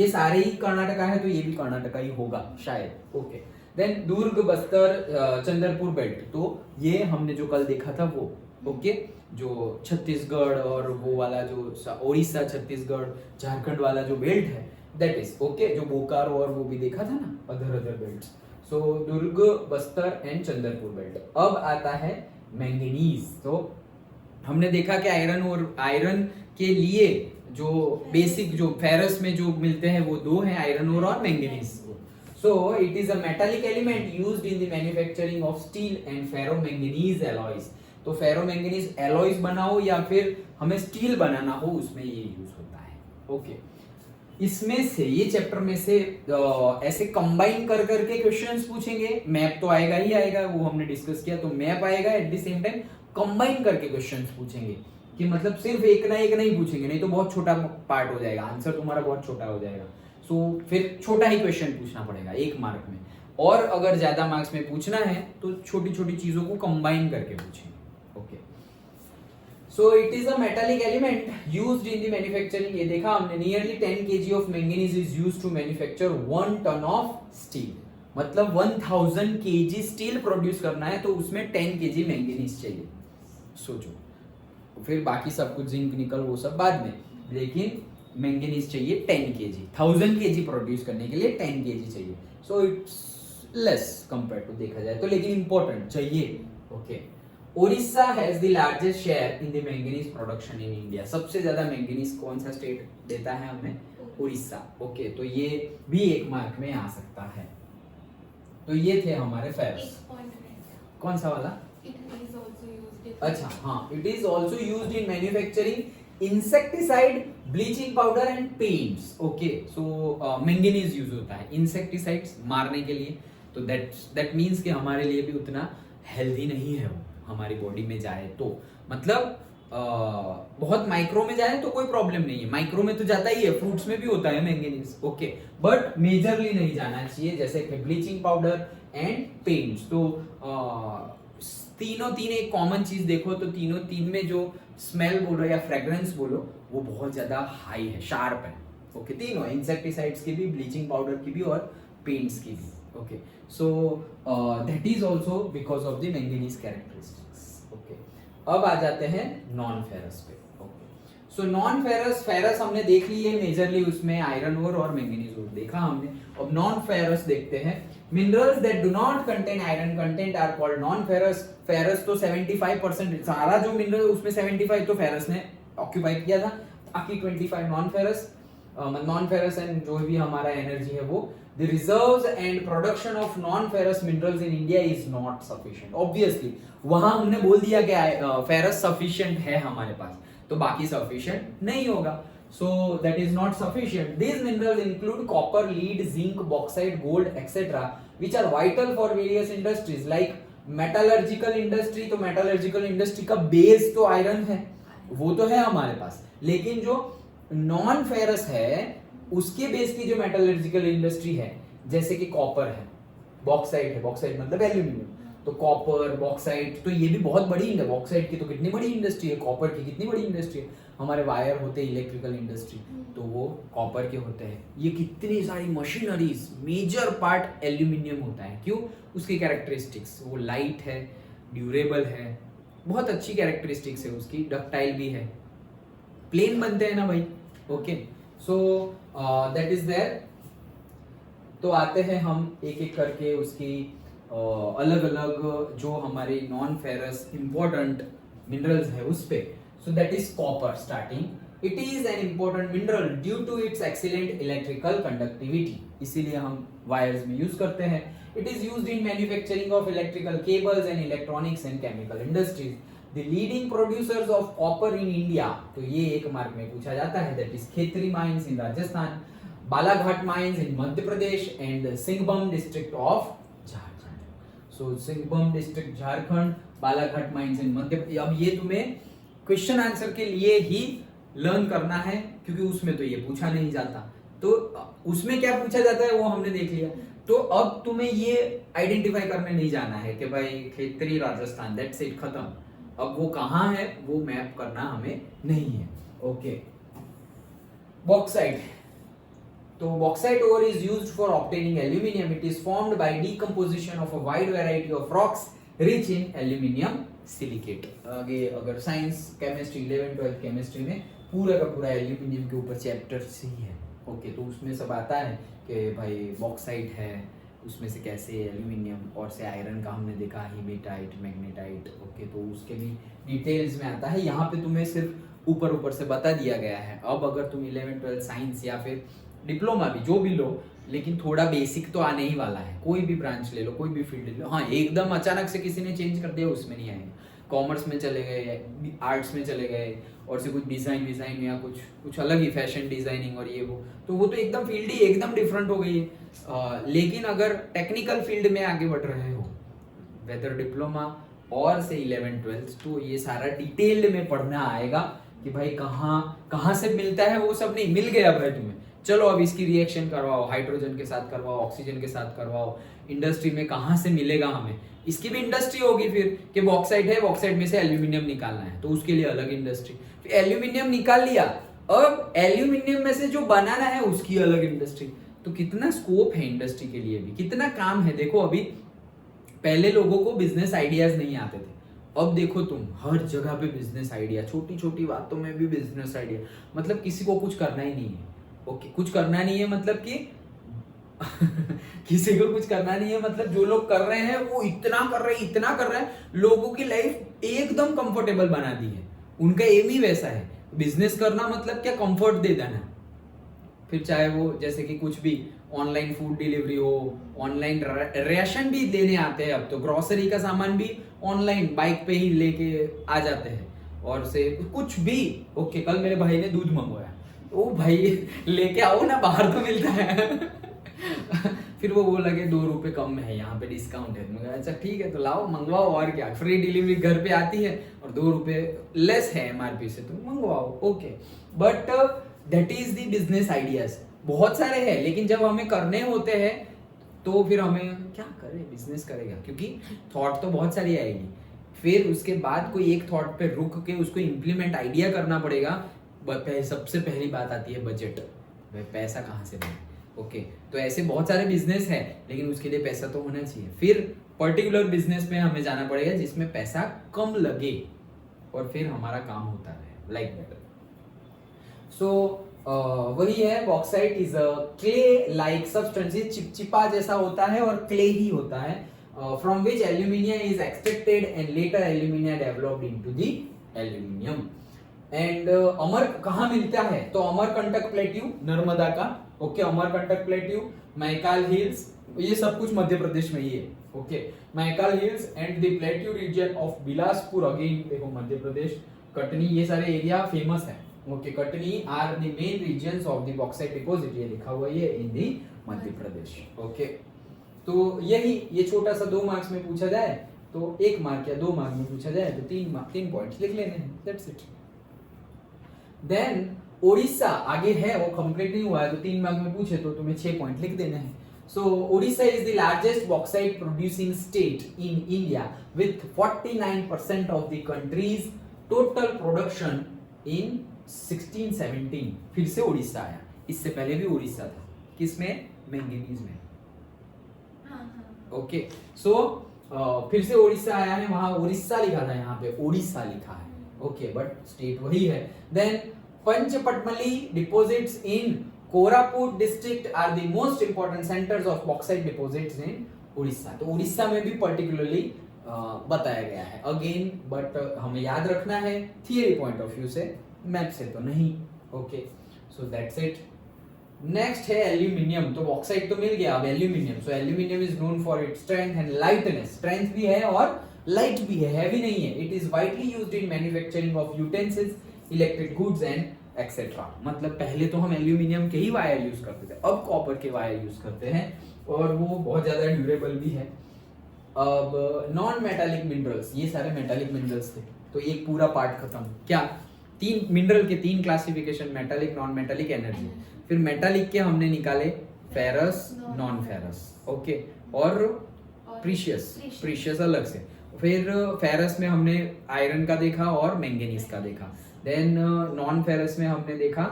सारे ही कर्नाटका है तो ये भी कर्नाटका ही होगा शायद, ओके। देन दुर्ग बस्तर चंद्रपुर बेल्ट, तो ये हमने जो कल देखा था वो, ओके, जो छत्तीसगढ़ और वो वाला जो उड़ीसा छत्तीसगढ़ झारखंड वाला जो बेल्ट है दैट इज ओके, जो बोकारो और वो भी देखा था ना, other belts. So Durg Bastar and Chandrapur belt. अब आता है मैंगनीज। तो हमने देखा कि आयरन और आयरन के लिए जो बेसिक जो फेरस में जो मिलते हैं वो दो हैं, आयरन ओर और manganese. So it is a metallic element used in the manufacturing of steel and ferromanganese alloys. तो फेरोमैंगनीज एलॉयज बनाओ या फिर हमें स्टील बनाना हो उसमें ये यूज होता है, ओके। इसमें से ये चैप्टर में से ऐसे कंबाइन कर करके क्वेश्चंस पूछेंगे। मैप तो आएगा ही आएगा, वो हमने डिस्कस किया, तो मैप आएगा, eight the same time combine करके क्वेश्चंस पूछेंगे कि मतलब सिर्फ एक ना एक नहीं पूछेंगे, नहीं तो बहुत छोटा पार्ट हो जाएगा, आंसर तुम्हारा बहुत छोटा हो जाएगा। सो फिर छोटा ही क्वेश्चन पूछना पड़ेगा 1 मार्क में, और अगर ज्यादा मार्क्स में पूछना है तो छोटी छोटी चीजों को कंबाइन करके पूछेंगे, okay. So it is a metallic element used in the manufacturing। ये देखा हमने, nearly 10 kg of manganese is used to manufacture 1 ton of steel। मतलब 1000 kg स्टील प्रोड्यूस करना है तो उसमें 10 kg मैंगनीज चाहिए, सोचो। फिर बाकी सब कुछ जिंक निकल वो सब बाद में, लेकिन मैंगनीज चाहिए 10 kg। 1000 kg प्रोड्यूस करने के लिए 10 kg चाहिए। So it's less compare to देखा जाए तो, लेकिन इंपॉर्टेंट चाहिए, okay. Odisha has the largest share in the manganese production in India. सबसे ज्यादा मैंगनीज कौन सा स्टेट देता है हमें, उड़ीसा, ओके। तो ये भी 1 मार्क में आ सकता है। तो ये थे हमारे फेरस। कौन सा वाला, अच्छा हाँ, it is also used in manufacturing insecticide, bleaching powder and paints, okay. So manganese use होता है इंसेक्टिसाइड्स मारने के लिए, तो दैट मींस कि हमारे लिए भी उतना हेल्दी नहीं है वो, हमारी बॉडी में जाए तो, मतलब बहुत माइक्रो में जाए तो कोई प्रॉब्लम नहीं है, माइक्रो में तो जाता ही है, फ्रूट्स में भी होता है मैंगनीज, ओके, बट मेजरली नहीं जाना चाहिए, जैसे कि ब्लीचिंग पाउडर एंड पेंट्स। तो तीन एक कॉमन चीज देखो तो तीन में जो स्मेल बोलो या फ्रेग्रेंस बोलो वो बहुत ज्यादा हाई है, शार्प है, ओके। तीनों इंसेक्टिसाइड्स की भी, ब्लीचिंग पाउडर की भी और पेंट्स की भी, okay. So that is also because of the manganese characteristics, okay. अब आ जाते हैं नॉन फेरस पे, okay. So non ferrous, ferrous हमने देख ली है मेजरली, उसमें आयरन ओर और मैंगनीज ओर देखा हमने। अब नॉन फेरस देखते हैं। Minerals that do not contain iron content are called non ferrous. Ferrous तो 75%, सारा जो मिनरल उसमें 75 तो फेरस ने ऑक्यूपाई किया था, बाकी 25 non ferrous. Non ferrous and जो भी हमारा एनर्जी है वो, the reserves and production of non-ferrous minerals in India is not sufficient. Obviously, वहां हमने बोल दिया कि ferrous sufficient है हमारे पास, तो बाकी sufficient नहीं होगा. So that is not sufficient. These minerals include copper, lead, zinc, bauxite, gold, etc., which are vital for various industries like metallurgical industry. तो metallurgical industry का base तो iron है, वो तो है हमारे पास, लेकिन जो नॉन फेरस है उसके बेस की जो मेटलर्जिकल इंडस्ट्री है, जैसे कि कॉपर है, बॉक्साइट है, बॉक्साइट मतलब एल्यूमिनियम, तो कॉपर, बॉक्साइट, तो ये भी बहुत बड़ी इंडस्ट्री, बॉक्साइट की तो कितनी बड़ी इंडस्ट्री है, कॉपर की कितनी बड़ी इंडस्ट्री है। हमारे वायर होते हैं इलेक्ट्रिकल इंडस्ट्री, तो वो कॉपर के होते हैं। ये कितनी सारी मशीनरीज, मेजर पार्ट एल्यूमिनियम होता है। क्यों? उसकी कैरेक्टरिस्टिक्स, वो लाइट है, ड्यूरेबल है, बहुत अच्छी कैरेक्टरिस्टिक्स है उसकी, डक्टाइल भी है, प्लेन बनते हैं ना भाई। Okay, so that is there. तो आते हैं हम एक एक करके उसकी अलग अलग जो हमारे नॉन फेरस इंपॉर्टेंट मिनरल्स है उस पे। So that is copper starting. It is an important mineral due to its excellent electrical conductivity, इसीलिए हम वायर्स में यूज करते हैं। It is used in manufacturing of electrical cables and electronics and chemical industries. The leading producers of copper in India, तो ये एक मार्क में पूछा जाता है, that is Khetri mines in Rajasthan, Balaghat mines in Madhya Pradesh and Singhbhum district of Jharkhand. So Singhbhum district Jharkhand, Balaghat mines in Madhya. अब ये तुम्हें क्वेश्चन आंसर के लिए ही लर्न करना है, क्योंकि उसमें तो ये पूछा नहीं जाता। तो उसमें क्या पूछा जाता है वो हमने देख लिया। तो अब तुम्हें ये आइडेंटिफाई करने नहीं जाना है कि भाई खेतरी राजस्थान, दैट्स इट, खत्म। अब वो कहां है वो मैप करना हमें नहीं है। Okay, bauxite. तो bauxite ore is used for obtaining aluminium. It is formed by decomposition of a wide variety of rocks rich in aluminium silicate. आगे अगर साइंस, केमिस्ट्री, 11th-12th केमिस्ट्री में पूरा का पूरा एल्यूमिनियम के ऊपर चैप्टर ही है। ओके, तो उसमें सब आता है कि भाई बॉक्साइट है, उसमें से कैसे एल्यूमिनियम, और से आयरन का हमने देखा, हीमेटाइट, मैग्नेटाइट। ओके, तो उसके भी डिटेल्स में आता है। यहाँ पे तुम्हें सिर्फ ऊपर ऊपर से बता दिया गया है। अब अगर तुम 11th-12th साइंस या फिर डिप्लोमा भी जो भी लो, लेकिन थोड़ा बेसिक तो आने ही वाला है। कोई भी ब्रांच ले लो, कोई भी फील्ड ले लो। हाँ, एकदम अचानक से किसी ने चेंज कर दिया उसमें नहीं आएगा। कॉमर्स में चले गए, आर्ट्स में चले गए, और से कुछ डिजाइन या कुछ अलग ही फैशन डिजाइनिंग और ये वो तो एकदम फील्ड ही एकदम डिफरेंट हो गई है। लेकिन अगर टेक्निकल फील्ड में आगे बढ़ रहे हो, वेदर डिप्लोमा और से 11th-12th, तो ये सारा डिटेल्ड में पढ़ना आएगा कि भाई कहाँ से मिलता है। वो सब नहीं, मिल गया भाई तुम्हें, चलो अब इसकी रिएक्शन करवाओ, हाइड्रोजन के साथ करवाओ, ऑक्सीजन के साथ करवाओ, इंडस्ट्री में कहाँ से मिलेगा हमें, इसकी भी इंडस्ट्री होगी फिर कि बॉक्साइट है, बॉक्साइट में से एल्यूमिनियम निकालना है, तो उसके लिए अलग इंडस्ट्री। फिर एल्यूमिनियम निकाल लिया, अब एल्यूमिनियम में से जो बनाना है उसकी अलग इंडस्ट्री। तो कितना स्कोप है इंडस्ट्री के लिए भी, कितना काम है। देखो अभी पहले लोगों को बिजनेस आइडियाज नहीं आते थे, अब देखो तुम हर जगह पे बिजनेस आइडिया, छोटी छोटी बातों में भी बिजनेस आइडिया। मतलब किसी को कुछ करना ही नहीं है। ओके, कुछ करना नहीं है मतलब कि किसी को कुछ करना नहीं है मतलब जो लोग कर रहे हैं वो इतना कर रहे हैं, लोगों की लाइफ एकदम कंफर्टेबल बना दी है। उनका एम ही वैसा है, बिजनेस करना मतलब क्या, कंफर्ट दे देना। फिर चाहे वो जैसे कि कुछ भी ऑनलाइन फूड डिलीवरी हो, ऑनलाइन राशन भी देने आते हैं। अब तो ग्रोसरी का सामान भी ऑनलाइन बाइक पे ही लेके आ जाते हैं, और से कुछ भी। ओके, कल मेरे भाई ने दूध मंगवाया, ओ भाई लेके आओ ना, बाहर तो मिलता है। फिर वो बोला कि 2 रुपए कम है, यहाँ पे डिस्काउंट है। मैं अच्छा ठीक है, तो लाओ मंगवाओ, और क्या, फ्री डिलीवरी घर पे आती है और 2 रुपए लेस है एमआरपी से, तो मंगवाओ। Okay, but that is the business ideas. बहुत सारे हैं, लेकिन जब हमें करने होते हैं तो फिर हमें क्या करें, बिजनेस करेगा, क्योंकि थॉट तो बहुत सारी आएगी। फिर उसके बाद कोई एक थॉट पे रुक के उसको इम्प्लीमेंट आइडिया करना पड़ेगा। सबसे पहली बात आती है बजट, पैसा कहाँ से बने। ओके, तो ऐसे बहुत सारे बिजनेस है, लेकिन उसके लिए पैसा तो होना चाहिए। फिर पर्टिकुलर बिजनेस में हमें जाना पड़ेगा जिसमें पैसा कम लगे और फिर हमारा काम होता है, लाइक दैट। सो वही है, bauxite is a clay like substance, ये चिपचिपा जैसा होता है और क्ले ही होता है, from which alumina is extracted and later alumina developed into the aluminium. And Amar कहाँ मिलता है, तो अमरकंटक प्लेट्यू नर्मदा का, okay, Amarkantak plateau, Maikal hills, ये सब कुछ मध्य प्रदेश में ही है, okay, Maikal hills and the plateau region of Bilaspur, again देखो मध्य प्रदेश, कटनी, ये सारे एरिया फेमस है, okay, Katni are the main regions of the bauxite deposit, ये लिखा हुआ है इन दी मध्य प्रदेश, ओके। तो यही, ये छोटा सा 2 मार्क्स में पूछा जाए तो 1 मार्क या 2 मार्क में पूछा जाए तो 3 पॉइंट्स लिख लेने हैं, दैट्स इट। देन ओडिशा आगे है, वो कंप्लीट नहीं हुआ है, तो 3 मार्क में पूछे तो तुम्हें 6 पॉइंट लिख देने हैं। So Odisha is the largest bauxite producing state in India with 49% of the country's total production in 1617। फिर से उड़ीसा आया, इससे पहले भी उड़ीसा था, किसमें, मैंगनीज में, ओके। सो फिर से उड़ीसा आया है, वहां उड़ीसा लिखा था, यहाँ पे उड़ीसा लिखा है, ओके, बट स्टेट वही है। Then Panchpatmali deposits in Koraput district are the most important centres of bauxite deposits in Orissa. तो उड़ीसा में भी पर्टिकुलरली बताया गया है अगेन, बट हमें याद रखना है थियरी पॉइंट ऑफ व्यू से, मैप से तो नहीं, okay. So that's it. Next है एल्यूमिनियम, तो बॉक्साइट तो मिल गया, अब aluminium. So aluminium is known for its strength and lightness, strength भी है और लाइट भी है, हैवी नहीं है। It is widely used in manufacturing of utensils, electric goods and etcetera. मतलब पहले तो हम एल्यूमिनियम के ही वायर यूज करते थे, अब कॉपर के वायर यूज करते हैं और वो बहुत ज्यादा ड्यूरेबल भी है। अब नॉन मेटालिक मिनरल्स, ये सारे मेटालिक मिनरल्स थे, तो एक पूरा पार्ट खत्म। क्या, 3 मिनरल के 3 classification, metallic, non metallic, energy. फिर मेटालिक के हमने निकाले फेरस, नॉन फेरस, ओके, और प्रीशियस अलग से। फिर फेरस में हमने आयरन का देखा और मैंगनीज का देखा। देन नॉन फेरस में हमने देखा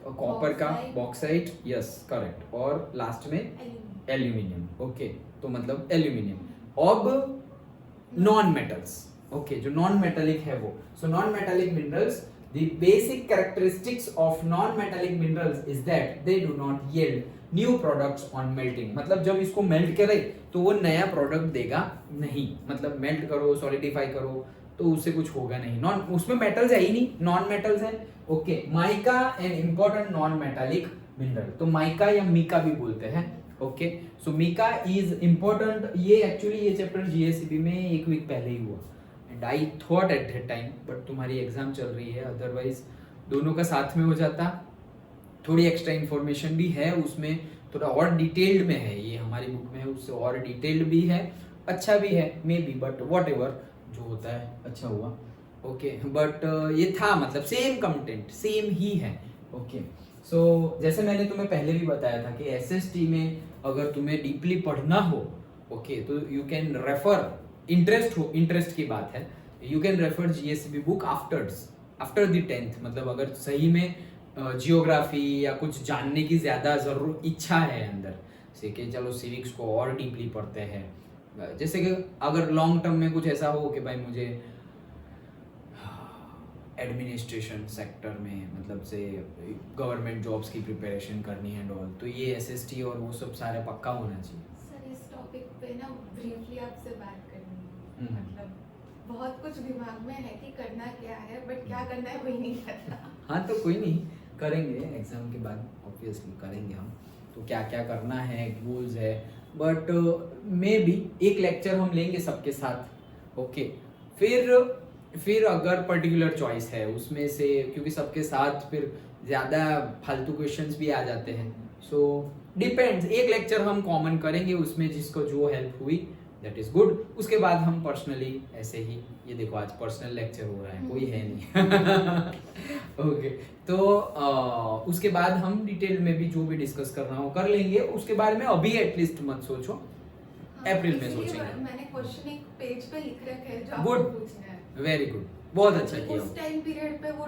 कॉपर का, बॉक्साइट, यस करेक्ट, और लास्ट में एल्यूमिनियम, ओके। तो मतलब एल्यूमिनियम। अब नॉन मेटल्स, ओके, जो नॉन मेटालिक है वो। So non metallic minerals, the basic characteristics of non metallic minerals is that they do not yield new products on melting. मतलब जब इसको मेल्ट करे तो वो नया प्रोडक्ट देगा नहीं, मतलब मेल्ट करो, सॉलिडिफाई करो तो उससे कुछ होगा नहीं। नॉन, उसमें मेटल्स है ही नहीं, नॉन मेटल्स है, okay. Mica an important non metallic mineral, तो माइका या मीका भी बोलते हैं, okay. So mica is important, ये एक्चुअली ये चैप्टर जीएससीबी में 1 वीक पहले ही हुआ and I thought at that time, but तुम्हारी एग्जाम चल रही है, अदरवाइज दोनों का साथ में हो जाता। थोड़ी एक्स्ट्रा इंफॉर्मेशन भी है उसमें, थोड़ा और डिटेल्ड में है, ये हमारी बुक में है उससे और डिटेल्ड भी है, अच्छा भी है may be, but what ever जो होता है अच्छा हुआ, ओके। बट ये था, मतलब सेम कंटेंट सेम ही है, ओके। सो जैसे मैंने तुम्हें पहले भी बताया था कि एसएसटी में अगर तुम्हें डीपली पढ़ना हो, ओके, तो यू कैन रेफर, इंटरेस्ट की बात है, you can refer GSCB book after the 10th। मतलब अगर सही में जियोग्राफी या कुछ जानने की ज्यादा जरूर इच्छा है अंदर से कि चलो सिविक्स को और डीपली पढ़ते हैं, जैसे कि अगर लॉन्ग टर्म में कुछ ऐसा हो कि भाई मुझे एडमिनिस्ट्रेशन सेक्टर में, मतलब से गवर्नमेंट जॉब्स की प्रिपरेशन करनी है और तो ये एसएसटी और वो सब सारे पक्का होना चाहिए। सर इस टॉपिक पे ना ब्रीफली आपसे बात करनी है, मतलब बहुत कुछ दिमाग में है कि करना क्या है, बट क्या करना है वही नहीं करना। हाँ तो कोई नहीं, करेंगे एग्जाम के बाद, ऑब्वियसली करेंगे हम, तो क्या क्या करना है, गोल्स है, बट मे बी एक लेक्चर हम लेंगे सबके साथ, ओके। फिर अगर पर्टिकुलर चॉइस है उसमें से, क्योंकि सबके साथ फिर ज्यादा फालतू क्वेश्चंस भी आ जाते हैं, सो डिपेंड्स, एक लेक्चर हम कॉमन करेंगे, उसमें जिसको जो हेल्प हुई दैट इज गुड। उसके बाद हम पर्सनली ऐसे ही, ये देखो आज पर्सनल लेक्चर हो रहा है, कोई है नहीं ओके। तो उसके बाद हम डिटेल में भी जो भी डिस्कस करना हो कर लेंगे, उसके बारे में अभी एटलीस्ट मत सोचो, अप्रैल में सोचेंगे। मैंने क्वेश्चन एक पेज पे लिख रखे हैं जो Good. आपको पूछना है। वेरी गुड, बहुत अच्छा किया। उस टाइम पीरियड पे वो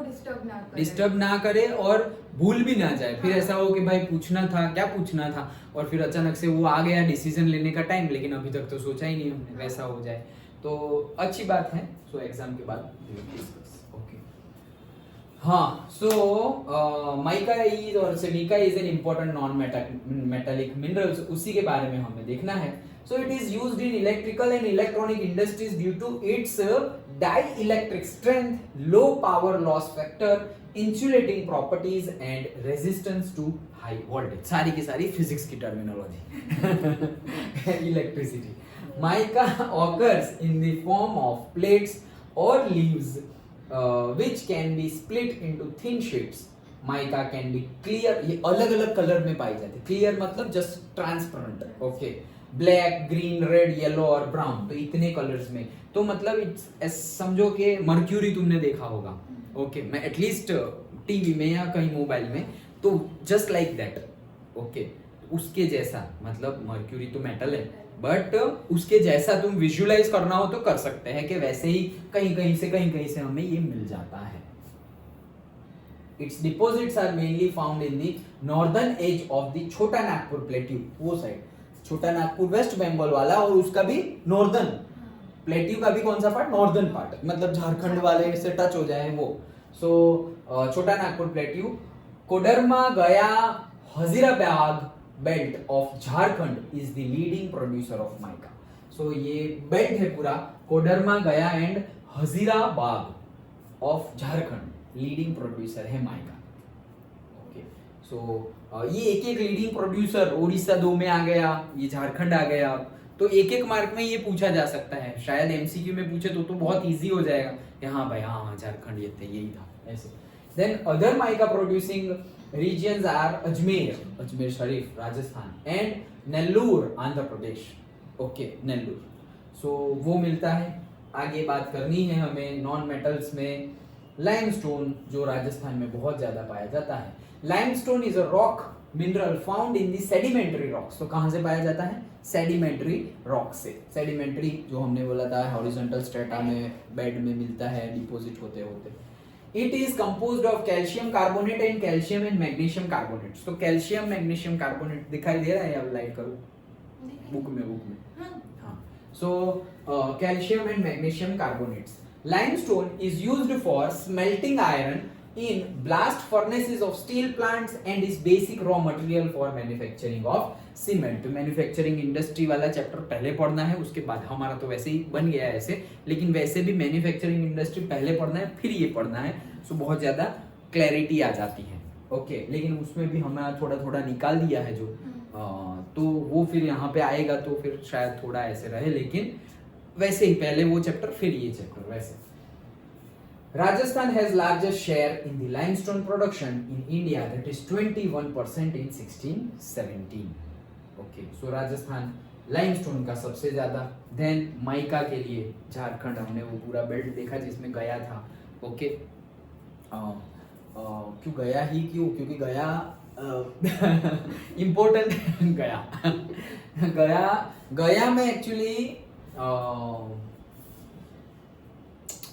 डिस्टर्ब ना करे और भूल भी ना जाए, फिर ऐसा हो कि भाई पूछना था, क्या पूछना था, और फिर अचानक से वो आ गया डिसीजन लेने का टाइम, लेकिन अभी तक तो सोचा ही नहीं हमने, वैसा हो जाए तो अच्छी बात है। सो एग्जाम के बाद डिस्कस, ओके। हाँ, so mica is और silica is an important non-metallic minerals, उसी के बारे में हमें देखना है. So it is used in electrical and electronic industries due to its dielectric strength, low power loss factor, insulating properties and resistance to high voltage. सारी की सारी physics की terminology. Electricity. Mica occurs in the form of plates or leaves. Which can be split into thin sheets. Mica can be clear. ये अलग अलग कलर में पाई जाती है. क्लियर मतलब just transparent. Okay, black, green, red, yellow और ब्राउन, तो इतने कलर्स में. तो मतलब इट्स समझो कि मर्क्यूरी तुमने देखा होगा. ओके, मैं एटलीस्ट टीवी में या कहीं मोबाइल में, तो जस्ट लाइक दैट. ओके, उसके जैसा, मतलब मर्क्यूरी तो मेटल है, बट उसके जैसा तुम विजुअलाइज करना हो तो कर सकते हैं कि वैसे ही कहीं कहीं से हमें ये मिल जाता है. Its deposits are mainly found in the northern edge of the Chota Nagpur plateau. वो साइड छोटा नागपुर वेस्ट बंगाल वाला, और उसका भी नॉर्दर्न प्लेट्यू का भी कौन सा पार्ट? नॉर्दर्न पार्ट, मतलब झारखंड वाले से टच हो जाए वो. सो छोटा Nagpur plateau, Koderma, Gaya, Hazaribagh belt of Jharkhand is the leading producer of mica. So ये बेल्ट है पूरा, Koderma, Gaya and Hazaribagh of Jharkhand leading producer है माइका. ओके, सो ये एक एक लीडिंग प्रोड्यूसर, उड़ीसा 2 में आ गया, ये झारखंड आ गया. तो एक एक मार्क में ये पूछा जा सकता है. शायद एमसीक्यू में पूछे तो बहुत इजी हो जाएगा कि हाँ भाई, हाँ झारखंड ये थे, यही था ऐसे. Then other mica producing regions are Ajmer Sharif, Rajasthan, and Nellore, Andhra Pradesh. Okay, Nellore. So वो मिलता है. आगे बात करनी है हमें नॉन मेटल्स में. लाइमस्टोन, जो राजस्थान में बहुत ज्यादा पाया जाता है. Limestone is a rock mineral found in the sedimentary rocks. तो कहाँ से पाया जाता है? सेडिमेंट्री रॉक से. सेडिमेंट्री जो हमने बोला था हॉरिजॉन्टल स्ट्रेटा में, बेड में मिलता है डिपॉजिट होते होते. It is composed of calcium carbonate and calcium and magnesium carbonate. तो calcium magnesium carbonate दिखाई दे रहा है, या लाइट करूँ? बुक में. हाँ. So calcium and magnesium carbonates. Limestone is used for smelting iron in blast furnaces of steel plants and is basic raw material for manufacturing of cement. Manufacturing industry वाला चैप्टर पहले पढ़ना है, उसके बाद हमारा तो वैसे ही बन गया है ऐसे, लेकिन वैसे भी मैन्युफैक्चरिंग इंडस्ट्री पहले पढ़ना है फिर ये पढ़ना है. सो बहुत ज्यादा क्लैरिटी आ जाती है. ओके, लेकिन उसमें भी हमें थोड़ा थोड़ा निकाल दिया है जो, तो वो फिर यहाँ पे आएगा तो फिर शायद थोड़ा ऐसे रहे, लेकिन वैसे ही पहले वो चैप्टर फिर ये चैप्टर वैसे. Rajasthan has largest share in the limestone production in India, that is 21% in 1617. Okay, so Rajasthan limestone का सबसे ज्यादा. Then माइका के लिए झारखंड, हमने वो पूरा बेल्ट देखा जिसमें गया था. ओके, क्यों गया ही क्यों? क्योंकि गया इम्पोर्टेंट गया में एक्चुअली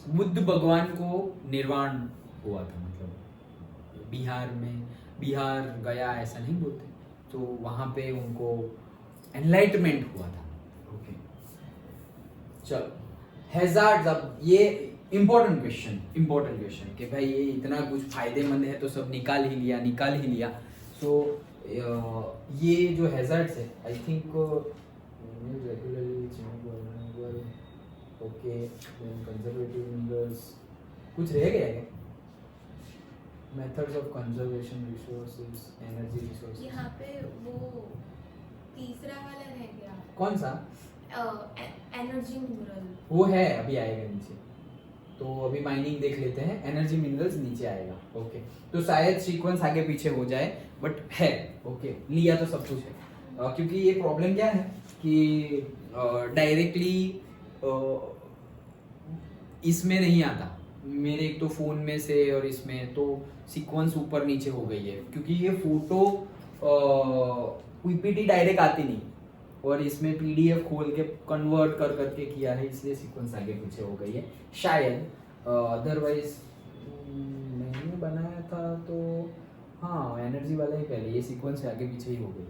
बुद्ध भगवान को निर्वाण हुआ था. मतलब बिहार गया ऐसा नहीं बोलते, तो वहां पे उनको एनलाइटमेंट हुआ था. ओके, चलो हैजार्ड्स. अब ये इंपॉर्टेंट क्वेश्चन कि भाई ये इतना कुछ फायदेमंद है तो सब निकाल ही लिया. सो ये जो हैजार्ड्स है, I think okay, conservative minerals कुछ रह गया है? Methods of conservation resources, energy resources. यहाँ पे वो तीसरा वाला रह गया. कौन सा? Energy mineral. वो है, अभी आएगा नीचे. तो अभी माइनिंग देख लेते हैं. एनर्जी मिनरल्स नीचे आएगा. ओके, तो शायद सीक्वेंस आगे पीछे हो जाए, बट है. ओके, लिया तो सब कुछ है. क्योंकि ये प्रॉब्लम क्या है कि डायरेक्टली इसमें नहीं आता. मेरे एक तो फोन में से और इसमें तो सीक्वेंस ऊपर नीचे हो गई है, क्योंकि ये फोटो पीपीटी डायरेक्ट आती नहीं, और इसमें पीडीएफ खोल के कन्वर्ट कर करके किया है, इसलिए सीक्वेंस आगे पीछे हो गई है शायद. अदरवाइज मैंने बनाया था तो हाँ, एनर्जी वाला ही पहले, ये सीक्वेंस आगे पीछे ही हो गई.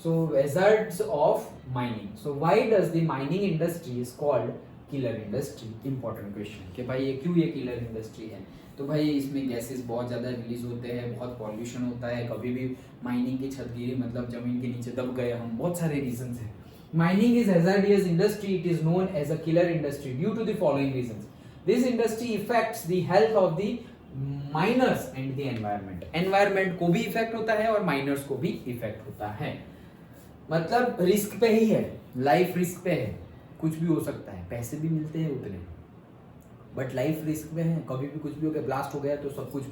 So hazards of mining. So why does the mining industry is called killer industry? Important question कि भाई ये क्यों ये किलर इंडस्ट्री है? तो भाई इसमें गैसेस बहुत ज़्यादा रिलीज होते हैं, बहुत पॉल्यूशन होता है, कभी भी माइनिंग की छत गिरी मतलब जमीन के नीचे दब गए हम, बहुत सारे रीजंस हैं. Mining is hazardous industry. It is known as a killer industry due to the following reasons. This industry affects the health of the miners and the environment. Environment को भी इफेक्ट होता है और माइनर्स को भी इफेक्ट होता है. मतलब रिस्क पे ही है, लाइफ रिस्क पे है, कुछ भी हो सकता है, पैसे भी मिलते हैं उतने, बट लाइफ रिस्क पे है, कभी भी कुछ भी हो गया, ब्लास्ट हो गया तो सब कुछ.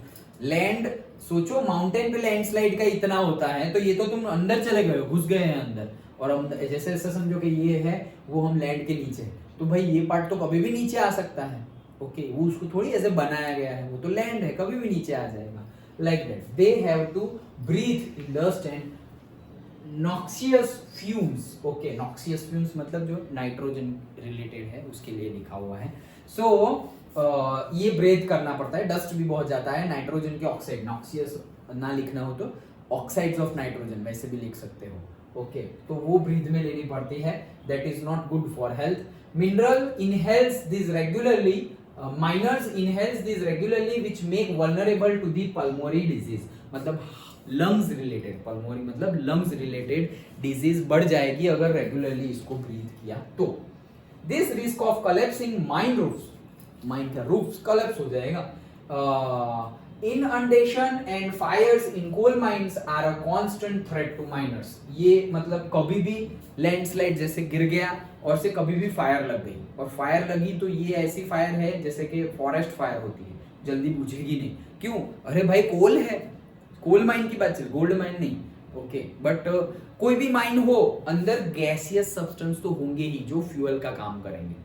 लैंड सोचो, माउंटेन पे लैंडस्लाइड का इतना होता है, तो ये तो तुम अंदर चले गए, घुस गए हैं अंदर, और हम जैसे ऐसा समझो कि ये है वो हम लैंड के नीचे, तो भाई ये पार्ट तो कभी भी नीचे आ सकता है. ओके, वो उसको थोड़ी ऐसे बनाया गया है, वो तो लैंड है, कभी भी नीचे आ जाएगा. Like that they have to breathe in dust and noxious fumes. Okay, noxious fumes मतलब जो नाइट्रोजन रिलेटेड है उसके लिए लिखा हुआ है. सो ये ब्रेथ करना पड़ता है, डस्ट भी बहुत जाता है, नाइट्रोजन के ऑक्साइड, नॉक्सियस ना लिखना हो तो ऑक्साइड्स ऑफ नाइट्रोजन वैसे भी लिख सकते हो. ओके, तो वो ब्रीथ में लेनी पड़ती है, that is not good for health. Mineral inhales this regularly, miners inhales this regularly which make vulnerable to the pulmonary disease. मतलब लंग्स रिलेटेड, पल्मोनरी मतलब लंग्स रिलेटेड डिजीज बढ़ जाएगी अगर रेगुलरली इसको ब्रीथ किया तो. This risk of collapsing mine roofs, mine का रूफ्स कलेप्स हो जाएगा. Inundation and fires in coal mines are a constant threat to miners. ये मतलब कभी भी लैंडस्लाइड जैसे गिर गया और से कभी भी फायर लग गई, और फायर लगी तो ये ऐसी फायर है जैसे कि फॉरेस्ट फायर होती है, जल्दी बुझेगी नहीं. क्यों? अरे भाई कोल है, कोल माइन की बात चल, गोल्ड माइन नहीं. ओके, बट कोई भी माइन हो, अंदर गैसियस सब्सटेंस तो होंगे ही जो फ्यूल का काम करेंगे.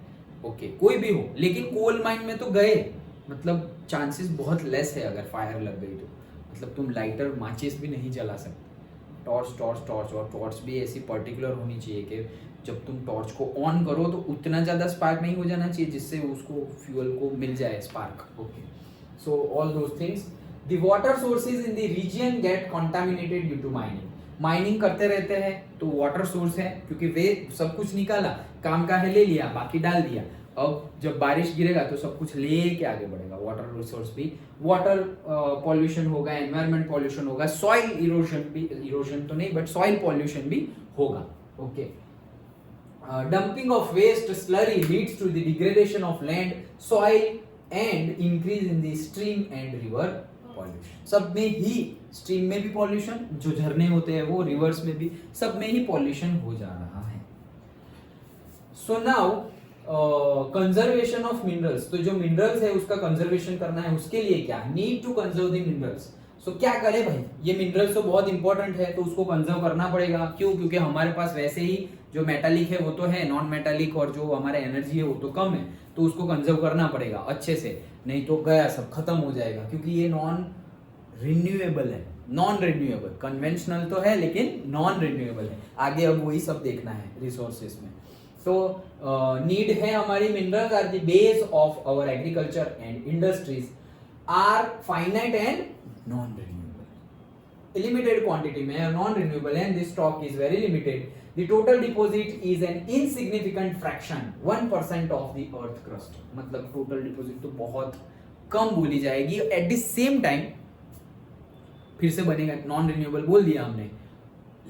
ओके, कोई भी हो, लेकिन कोल माइन में तो गए, मतलब चांसेस बहुत लेस है अगर फायर लग गई तो. मतलब तुम लाइटर माचिस भी नहीं जला सकते. टॉर्च टॉर्च टॉर्च, और टॉर्च भी ऐसी पर्टिकुलर होनी चाहिए कि जब तुम टॉर्च को ऑन करो तो उतना ज़्यादा स्पार्क नहीं हो जाना चाहिए जिससे उसको फ्यूल को मिल जाए spark. Okay, so all those things. The water sources in the region get contaminated due to mining. Mining करते रहते हैं तो वाटर सोर्स है, क्योंकि वे सब कुछ निकाला, काम का है ले लिया, बाकी डाल दिया. अब जब बारिश गिरेगा तो सब कुछ लेके आगे बढ़ेगा. वाटर रिसोर्स भी, वाटर पॉल्यूशन होगा, एनवायरमेंट पॉल्यूशन होगा, सॉइल इरोजन भी, इरोजन तो नहीं बट सॉइल पॉल्यूशन भी होगा. Okay, dumping of waste slurry leads to the degradation of land, soil and increase in the stream and river pollution. सब में ही, स्ट्रीम में भी पॉल्यूशन, जो झरने होते हैं वो, रिवर्स में भी, सब में ही पॉल्यूशन हो जा रहा है. So now conservation of minerals. तो जो मिनरल्स है उसका कंजर्वेशन करना है, उसके लिए क्या, need to conserve the minerals. So क्या करें भाई, ये मिनरल्स तो बहुत इंपॉर्टेंट है तो उसको कंजर्व करना पड़ेगा. क्यों? क्योंकि हमारे पास वैसे ही जो मेटालिक है वो तो है, नॉन मेटालिक और जो हमारा एनर्जी है वो तो कम है, तो उसको कंजर्व करना पड़ेगा अच्छे से, नहीं तो गया सब खत्म हो जाएगा. क्योंकि ये नॉन रिन्यूएबल है, नॉन रिन्यूएबल, कन्वेंशनल तो है लेकिन नॉन रिन्यूएबल है. आगे अब वही सब देखना है रिसोर्सेज में. तो नीड है हमारी, minerals are the base of our agriculture and industries, are finite and non renewable. Limited quantity में है, non renewable and this stock is very limited. The total deposit is an insignificant fraction 1% of the earth crust. मतलब टोटल डिपॉजिट तो बहुत कम बोली जाएगी. एट द सेम टाइम फिर से बनेगा, नॉन रिन्यूएबल बोल दिया हमने,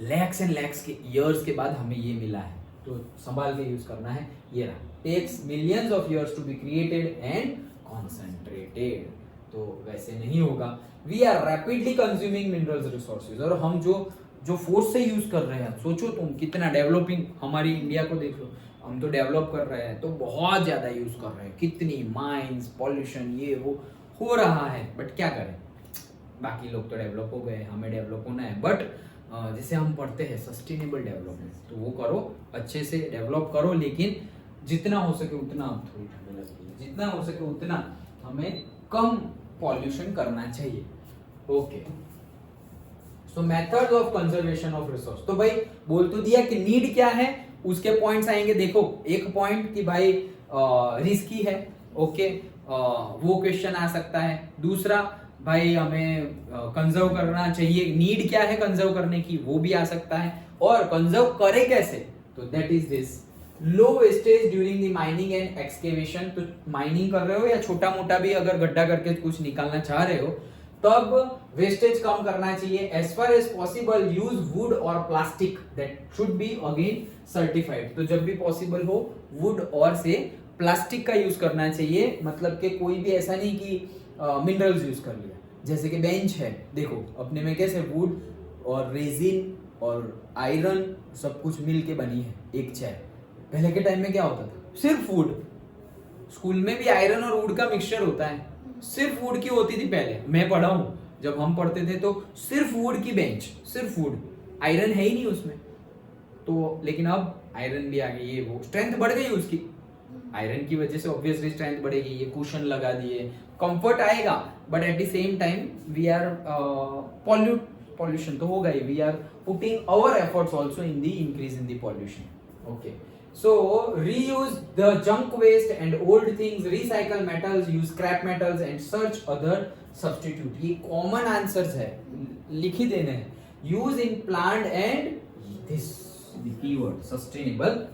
लैक्स एंड लैक्स के ईयर्स के बाद हमें ये मिला है, तो संभाल के यूज करना है. ये रहा, takes millions of years to be created and concentrated. तो वैसे नहीं होगा. We are rapidly consuming minerals resources, और हम जो फोर्स से यूज कर रहे हैं, सोचो तुम कितना डेवलपिंग, हमारी इंडिया को देख लो, हम तो डेवलप कर रहे हैं तो बहुत ज्यादा यूज कर रहे हैं, कितनी माइंस, पॉल्यूशन, ये वो हो रहा है, बट क्या करें, बाकी लोग तो डेवलप हो गए, हमें डेवलप होना है. बट जैसे हम पढ़ते हैं सस्टेनेबल डेवलपमेंट, तो वो करो, अच्छे से डेवलप करो, लेकिन जितना हो सके उतना, थोड़ी ठंड लगती है, जितना हो सके उतना हमें कम पॉल्यूशन करना चाहिए. Okay, so methods of conservation of resource. तो भाई बोल तो दिया कि नीड क्या है, उसके पॉइंट्स आएंगे. देखो, एक पॉइंट कि भाई रिस्की है. ओके, वो क्वेश्चन आ सकता है. दूसरा, भाई हमें कंजर्व करना चाहिए, नीड क्या है कंजर्व करने की, वो भी आ सकता है. और कंजर्व करे कैसे, तो that is this low wastage during the mining and excavation. तो माइनिंग कर रहे हो या छोटा मोटा भी अगर गड्ढा करके कुछ निकालना चाह रहे हो तब वेस्टेज कम करना चाहिए। As far as possible use wood or plastic that should be again certified. तो जब भी पॉसिबल हो वुड और से प्लास्टिक का यूज करना चाहिए, मतलब कि कोई भी ऐसा नहीं कि मिनरल्स यूज कर लिया। जैसे कि बेंच है, देखो अपने में कैसे वुड और रेजिन और आयरन सब कुछ मिल के बनी है एक चेयर। पहले के टाइम में क्या होता था, सिर्फ वुड। स्कूल में भी आयरन और वुड का मिक्सचर होता है, सिर्फ वुड की होती थी पहले। मैं पढ़ा हूं, जब हम पढ़ते थे तो सिर्फ वुड की बेंच, सिर्फ वुड, आयरन है ही नहीं उसमें। तो लेकिन अब आयरन भी आ गई, ये वो स्ट्रेंथ बढ़ गई उसकी। आयरन की वजह से ऑब्वियसली स्ट्रेंथ बढ़ेगी, ये कुशन लगा दिए, कंफर्ट आएगा, but at the same time we are pollution तो होगा ही, we are putting our efforts also in the increase in the pollution. Okay, so reuse the junk waste and old things, recycle metals, use scrap metals and search other substitute। ये कॉमन आंसर्स है, लिख ही देने हैं। Use in plan and this keyword sustainable,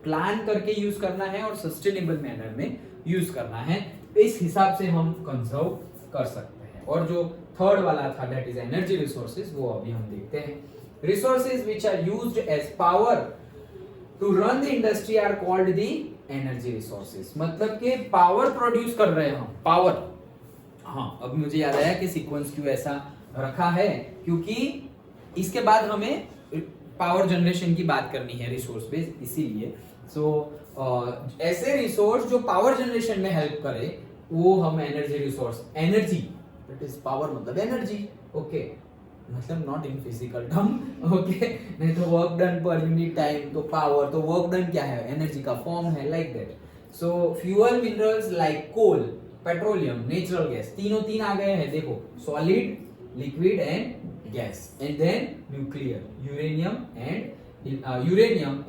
plan करके यूज करना है और सस्टेनेबल मैनर में यूज करना है। इस हिसाब से हम कंजर्व कर सकते हैं। और जो थर्ड वाला था दैट इज एनर्जी रिसोर्सेज, वो अभी हम देखते हैं। Resources which are used as power to run the industry are called the energy resources. मतलब कि पावर प्रोड्यूस कर रहे हैं हम, पावर। हाँ, अब मुझे याद आया कि सीक्वेंस क्यों ऐसा रखा है, क्योंकि इसके बाद हमें पावर जनरेशन की बात करनी है रिसोर्स बेस्ड, इसीलिए। ऐसे रिसोर्स जो पावर जनरेशन में हेल्प करे वो हम energy resource, energy that is power मतलब एनर्जी, ओके, मतलब not in physical term, okay. नहीं तो work done per unit time, तो पावर, तो वर्क डन क्या है, एनर्जी का फॉर्म है, like that. So fuel minerals like coal, petroleum, natural gas, तीनों तीन आ गए हैं, देखो, solid, liquid and gas, and then nuclear, uranium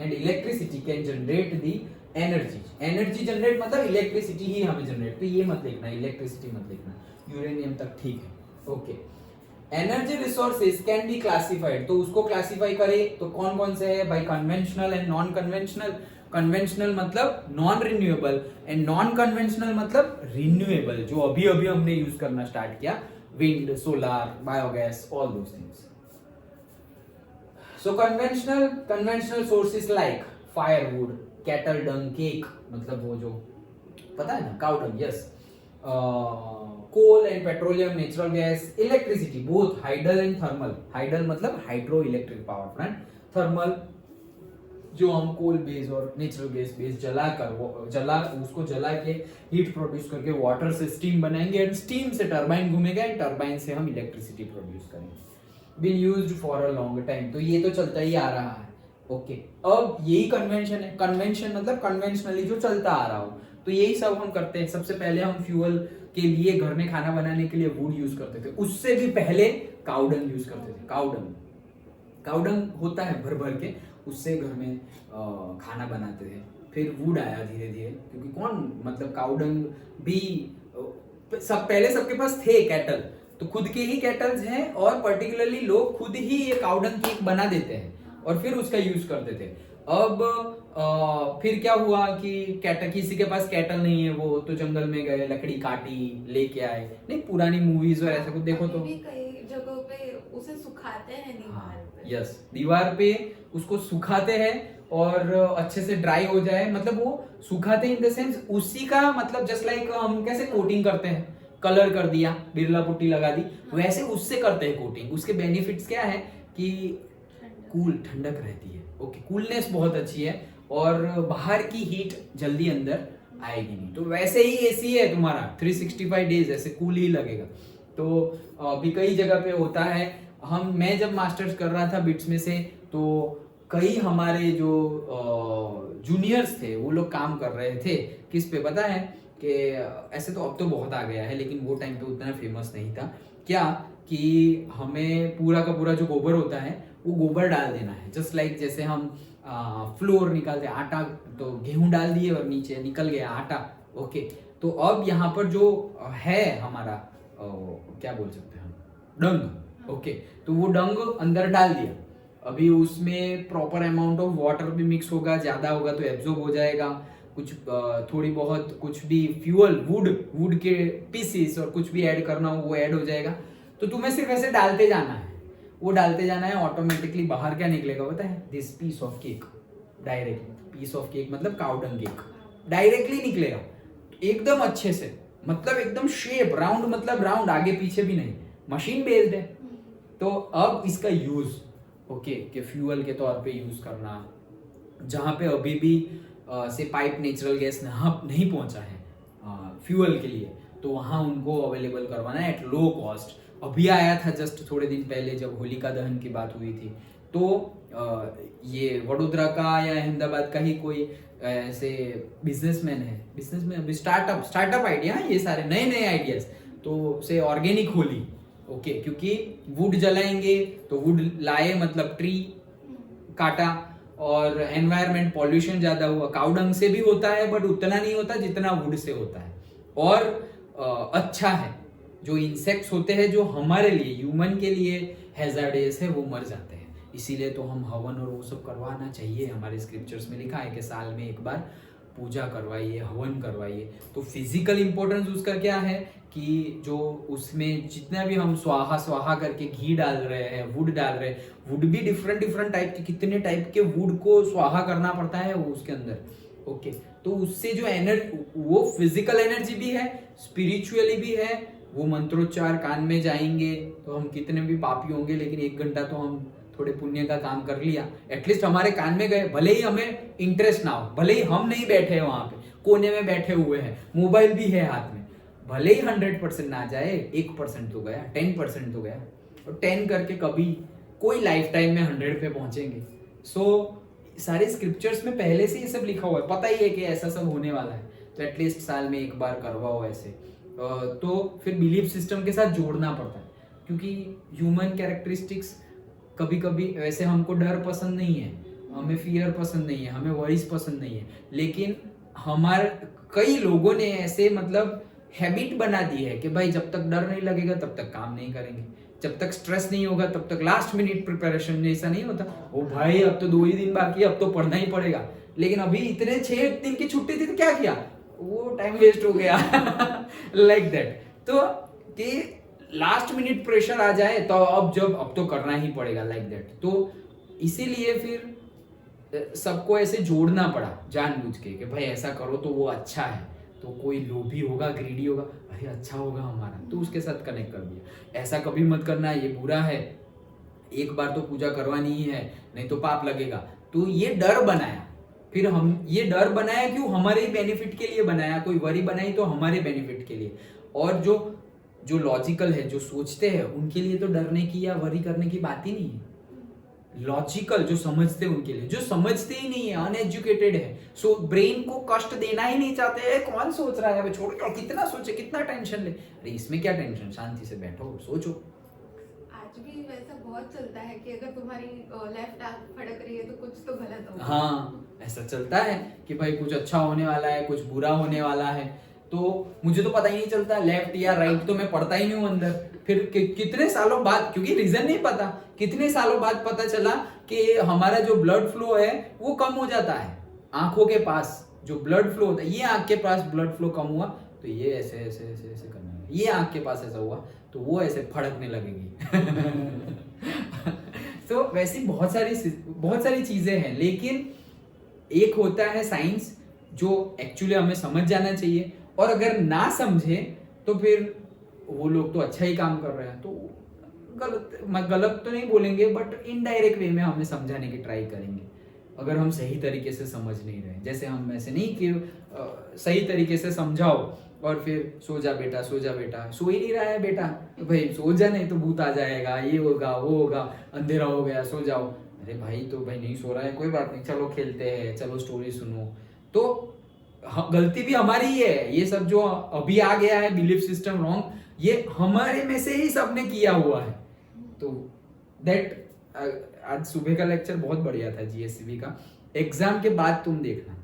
and electricity can generate the energy. Energy generate मतलब इलेक्ट्रिसिटी ही हमें जनरेट, तो ये मत लिखना, इलेक्ट्रिसिटी मत लिखना, यूरेनियम तक ठीक है, okay. Energy resources can be classified, तो उसको क्लासिफाई करें तो कौन कौन से है भाई, conventional and non conventional. Conventional मतलब non renewable and non conventional मतलब रिन्यूएबल, जो अभी अभी हमने यूज करना स्टार्ट किया, wind, solar, biogas, all those things. So conventional sources like firewood, cattle dung, cake मतलब वो जो पता है ना, cow dung, yes, coal and petroleum, natural gas, electricity both hydel and thermal. Hydel मतलब hydro electric power plant, thermal जो हम कोल बेस और नेचुरल गैस बेस उसको जला के हीट प्रोड्यूस करके वाटर से स्टीम बनाएंगे एंड स्टीम से टरबाइन घूमेगा एंड टरबाइन से हम इलेक्ट्रिसिटी प्रोड्यूस करेंगे। Been used for a long time, तो ये तो चलता ही आ रहा है, ओके। अब यही कन्वेंशन है, कन्वेंशन मतलब कन्वेंशनली जो चलता आ रहा हो, तो यही सब हम करते हैं। सबसे पहले हम फ्यूल के लिए घर में खाना बनाने के लिए वुड यूज करते थे, उससे भी पहले काउडंग यूज करते थे। काउडंग होता है भर भर के, उससे घर में खाना बनाते थे। फिर वुड आया धीरे धीरे, क्योंकि कौन मतलब काउडंग भी सब पहले सबके पास थे कैटल, तो खुद के ही कैटल्स हैं और पर्टिकुलरली लोग खुद ही ये काउडंग केक बना देते हैं और फिर उसका यूज करते थे। अब फिर क्या हुआ कि कैटल, किसी के पास कैटल नहीं है, वो तो जंगल में गए, लकड़ी काटी, लेके आए। नहीं, पुरानी मूवीज और ऐसा कुछ देखो तो कई जगहों पे उसे सुखाते हैं दीवार पे, यस, दीवार पे उसको सुखाते हैं और अच्छे से ड्राई हो जाए, मतलब वो सुखाते इन द सेंस उसी का मतलब जस्ट लाइक हम कैसे कोटिंग करते हैं, कलर कर दिया, बिरला पुट्टी लगा दी, वैसे उससे करते हैं कोटिंग। उसके बेनिफिट्स क्या है कि कूल, ठंडक रहती है, ओके, कूलनेस बहुत अच्छी है और बाहर की हीट जल्दी अंदर आएगी नहीं। तो वैसे ही एसी है तुम्हारा 365 डेज ऐसे कूल ही लगेगा। तो अभी कई जगह पे होता है, मैं जब मास्टर्स कर रहा था बिट्स में से, तो कई हमारे जो जूनियर्स थे वो लोग काम कर रहे थे किस पे पता है कि ऐसे तो अब तो बहुत आ गया है, लेकिन वो टाइम पे उतना फेमस नहीं था। क्या कि हमें पूरा का पूरा जो गोबर होता है वो गोबर डाल देना है, जस्ट लाइक जैसे हम फ्लोर निकालते हैं, आटा तो गेहूं डाल दिए और नीचे निकल गया आटा, ओके। तो अब यहाँ पर जो है हमारा क्या बोल सकते हैं हम, डंग, ओके, तो वो डंग अंदर डाल दिया, अभी उसमें प्रॉपर अमाउंट ऑफ वाटर भी मिक्स होगा, ज्यादा होगा तो एब्जॉर्ब हो जाएगा, कुछ थोड़ी बहुत कुछ भी फ्यूल वुड के पीसीस और कुछ भी ऐड करना हो वो ऐड हो जाएगा। तो तुम्हें सिर्फ ऐसे डालते जाना है, वो डालते जाना है, ऑटोमेटिकली बाहर क्या निकलेगा पता है? This piece of cake, directly piece of cake मतलब काउडंग केक डायरेक्टली निकलेगा एकदम अच्छे से, मतलब एकदम शेप राउंड, मतलब राउंड, आगे पीछे भी नहीं, मशीन बेस्ड है। तो अब इसका यूज ओके कि फ्यूल के तौर पे यूज करना, जहां पे अभी भी से पाइप नेचुरल गैस नहीं पहुंचा है फ्यूल के लिए, तो वहां उनको अवेलेबल करवाना है एट लो कॉस्ट। अभी आया था जस्ट थोड़े दिन पहले जब होलिका दहन की बात हुई थी, तो ये वडोदरा का या अहमदाबाद का ही कोई ऐसे बिजनेसमैन स्टार्टअप आइडिया, ये सारे नए नए आइडियाज, तो से ऑर्गेनिक होली ओके, क्योंकि वुड जलाएंगे तो वुड लाए मतलब ट्री काटा और एनवायरमेंट पॉल्यूशन ज्यादा हुआ, काउडंग से भी होता है बट उतना नहीं होता जितना वुड से होता है, और अच्छा है, जो इंसेक्ट्स होते हैं जो हमारे लिए ह्यूमन के लिए हैजार्डियस है वो मर जाते हैं, इसीलिए तो हम हवन और वो सब करवाना चाहिए। हमारे स्क्रिप्चर्स में लिखा है कि साल में एक बार पूजा करवाइए, हवन करवाइए। तो फिजिकल इंपॉर्टेंस उसका क्या है कि जो उसमें जितना भी हम स्वाहा स्वाहा करके घी डाल रहे हैं, वुड डाल रहे हैं, वुड भी डिफरेंट टाइप के, कितने टाइप के वुड को स्वाहा करना पड़ता है वो उसके अंदर ओके। तो उससे जो एनर्जी, वो फिजिकल एनर्जी भी है, स्पिरिचुअली भी है, वो मंत्रोच्चार कान में जाएंगे तो हम कितने भी पापी होंगे लेकिन 1 घंटा तो हम थोड़े पुण्य का काम कर लिया, एटलीस्ट हमारे कान में गए, भले ही हमें इंटरेस्ट ना हो, भले ही हम नहीं बैठे हैं वहां पे, कोने में बैठे हुए हैं, मोबाइल भी है हाथ में, भले ही 100% ना जाए, 1% तो गया, 10% तो गया, और 10 करके कभी कोई लाइफ टाइम में 100 पे पहुंचेंगे। सारे स्क्रिप्चर्स में पहले से ये सब लिखा हुआ है, पता ही है कि ऐसा सब होने वाला है, तो एटलीस्ट साल में एक बार करवाओ ऐसे। तो फिर बिलीफ सिस्टम के साथ जोड़ना पड़ता है, क्योंकि ह्यूमन कैरेक्टरिस्टिक्स कभी कभी वैसे हमको डर पसंद नहीं है, हमें फियर पसंद नहीं है, हमें वरीज पसंद नहीं है, लेकिन हमारे कई लोगों ने ऐसे मतलब हैबिट बना दी है कि भाई जब तक डर नहीं लगेगा तब तक काम नहीं करेंगे, जब तक स्ट्रेस नहीं होगा तब तक लास्ट मिनट प्रिपरेशन, ऐसा नहीं होता, ओ भाई अब तो 2 ही दिन बाकी है, अब तो पढ़ना ही पड़ेगा, लेकिन अभी इतने 6 दिन की छुट्टी थी तो क्या किया, वो टाइम वेस्ट हो गया लाइक दैट। तो कि लास्ट मिनट प्रेशर आ जाए तो अब तो करना ही पड़ेगा लाइक दैट। तो इसीलिए फिर सबको ऐसे जोड़ना पड़ा जानबूझ के कि भाई ऐसा करो तो वो अच्छा है, तो कोई लोभी होगा, ग्रीडी होगा, अरे अच्छा होगा हमारा, तो उसके साथ कनेक्ट कर दिया। ऐसा कभी मत करना, ये बुरा है, एक बार तो पूजा करवानी ही है, नहीं तो पाप लगेगा। तो ये डर बनाया, फिर हम ये डर बनाया क्यों, हमारे ही बेनिफिट के लिए बनाया, कोई वरी बनाई तो हमारे बेनिफिट के लिए, और जो लॉजिकल है, जो सोचते हैं उनके लिए तो डरने की या वरी करने की बात ही नहीं है। लॉजिकल जो समझते हैं उनके लिए, जो समझते ही नहीं है, अनएजुकेटेड है, सो ब्रेन को कष्ट देना ही नहीं चाहते हैं, कौन सोच रहा है छोड़, कितना सोचे, कितना टेंशन ले, अरे इसमें क्या टेंशन, शांति से बैठो सोचो। आज भी वैसा बहुत चलता है कि अगर तुम्हारी लेफ्ट आंख फड़क रही है तो कुछ तो गलत होगा। हाँ ऐसा चलता है कि भाई कुछ अच्छा होने वाला है, कुछ बुरा होने वाला है, तो मुझे तो पता ही नहीं चलता लेफ्ट या राइट, तो मैं पढ़ता ही नहीं हूँ अंदर। फिर कितने सालों बाद, क्योंकि रीजन नहीं पता, कितने सालों बाद पता चला कि हमारा जो ब्लड फ्लो है वो कम हो जाता है, आंखों के पास जो ब्लड फ्लो होता है, ये आंख के पास ब्लड फ्लो कम हुआ तो ये ऐसे ऐसे ऐसे ऐसे करना है, ये आंख के पास ऐसा हुआ तो वो ऐसे फड़कने लगेगी तो वैसी बहुत सारी चीजें हैं, लेकिन एक होता है साइंस जो एक्चुअली हमें समझ जाना चाहिए, और अगर ना समझे तो फिर वो लोग तो अच्छा ही काम कर रहे हैं, तो गलत तो नहीं बोलेंगे बट इनडायरेक्ट वे में हमें समझाने की ट्राई करेंगे, अगर हम सही तरीके से समझ नहीं रहे। जैसे हम ऐसे नहीं कि सही तरीके से समझाओ और फिर सो जा बेटा, सो जा बेटा, सो ही नहीं रहा है बेटा, तो भाई सो जा नहीं तो भूत आ जाएगा, ये होगा वो होगा, अंधेरा हो गया सो जाओ, अरे भाई तो भाई नहीं सो रहा है, कोई बात नहीं, चलो खेलते हैं, चलो स्टोरी सुनो। तो गलती भी हमारी ही है, ये सब जो अभी आ गया है बिलीफ सिस्टम रॉन्ग, ये हमारे में से ही सबने किया हुआ है। तो दैट आज सुबह का लेक्चर बहुत बढ़िया था जीएससीबी का। एग्जाम के बाद तुम देखना,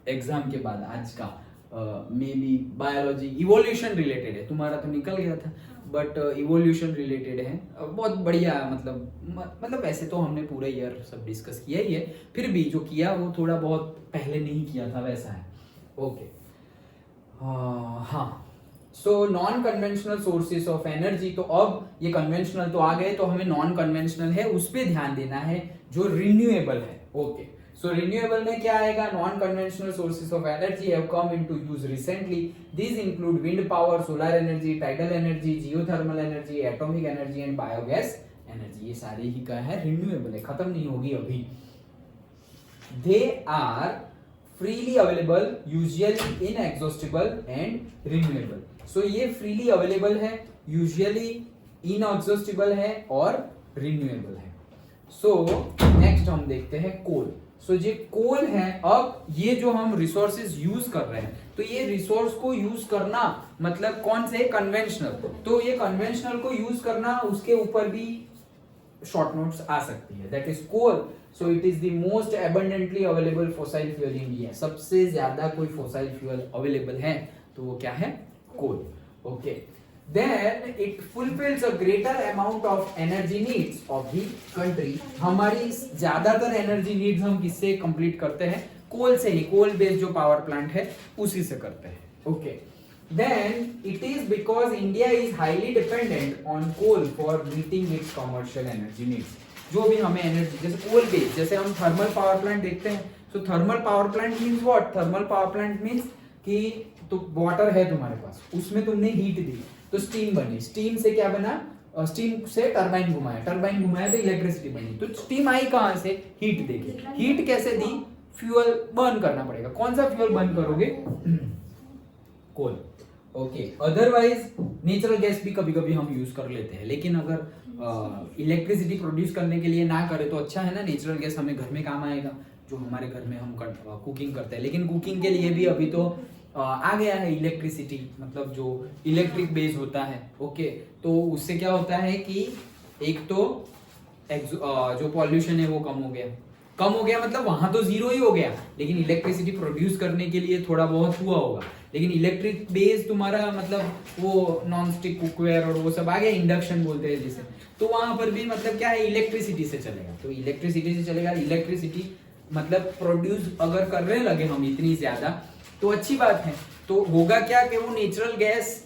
एग्जाम के बाद आज का may be biology evolution related है, तुम्हारा तो निकल गया था, बट इवोल्यूशन रिलेटेड है, बहुत बढ़िया। मतलब वैसे तो हमने पूरा ईयर सब डिस्कस किया ही है, फिर भी जो किया वो थोड़ा बहुत पहले नहीं किया था वैसा है। ओके हाँ, so non conventional sources of energy, तो अब ये कन्वेंशनल तो आ गए, तो हमें नॉन कन्वेंशनल है उस पर ध्यान देना है जो रिन्यूएबल है। ओके, सो रिन्यूएबल में क्या आएगा? Non conventional sources of energy have come into use recently, these include wind power, solar energy, tidal energy, geothermal energy, atomic energy and biogas energy. ये सारी ही क्या है? रिन्यूएबल है, खत्म नहीं होगी अभी। They are freely available, usually inexhaustible and renewable. So ये freely available है, usually inexhaustible है और renewable है। So next हम देखते हैं कोल। So ये कोल है, अब ये जो हम रिसोर्सेज यूज कर रहे हैं, तो ये रिसोर्स को यूज करना मतलब कौन से? कन्वेंशनल। तो ये कन्वेंशनल को यूज करना, उसके ऊपर भी शॉर्ट नोट्स आ सकती है, that is coal. So it is the most abundantly available fossil fuel in India. सबसे ज्यादा कोई फॉसाइल फ्यूल अवेलेबल है तो वो क्या है? Coal. Okay, then it fulfils a greater amount of energy needs of the country. हमारी ज्यादातर एनर्जी नीड्स हम किससे कंप्लीट करते हैं? कोल से ही। कोल बेस्ड जो पावर प्लांट है उसी से करते हैं। Okay, then it is because India is highly dependent on coal for meeting its commercial energy needs. जो भी हमें एनर्जी, जैसे कोल बेस्ड, जैसे हम थर्मल पावर प्लांट देखते हैं, तो thermal power plant means what? Thermal power plant means कि तो वाटर है तुम्हारे पास, उसमें तुमने हीट दी तो स्टीम बनी, स्टीम से क्या बना? स्टीम से टरबाइन घुमाया, टरबाइन घुमाया तो इलेक्ट्रिसिटी बनी। तो स्टीम आई कहां से? हीट देके। हीट कैसे दी? फ्यूल बर्न करना पड़ेगा। कौन सा फ्यूल बर्न करोगे? कोल। ओके, अदरवाइज नेचुरल गैस भी कभी कभी हम यूज कर लेते हैं, लेकिन अगर इलेक्ट्रिसिटी प्रोड्यूस करने के लिए ना करे तो अच्छा है ना, नेचुरल गैस हमें घर में काम आएगा, जो हमारे घर में हम कुकिंग करते हैं। लेकिन कुकिंग के लिए भी अभी तो आ गया है इलेक्ट्रिसिटी, मतलब जो इलेक्ट्रिक बेस होता है। ओके, तो उससे क्या होता है कि एक तो जो पॉल्यूशन है वो कम हो गया, मतलब वहां तो जीरो ही हो गया, लेकिन इलेक्ट्रिसिटी प्रोड्यूस करने के लिए थोड़ा बहुत हुआ होगा। लेकिन इलेक्ट्रिक बेस तुम्हारा मतलब वो नॉन स्टिक कुकवेयर और वो सब आ गया, इंडक्शन बोलते हैं जिसे, तो वहां पर भी मतलब क्या है? इलेक्ट्रिसिटी से चलेगा। तो इलेक्ट्रिसिटी से चलेगा, इलेक्ट्रिसिटी मतलब प्रोड्यूस अगर करने लगे हम इतनी ज्यादा तो अच्छी बात है। तो होगा क्या कि वो नेचुरल गैस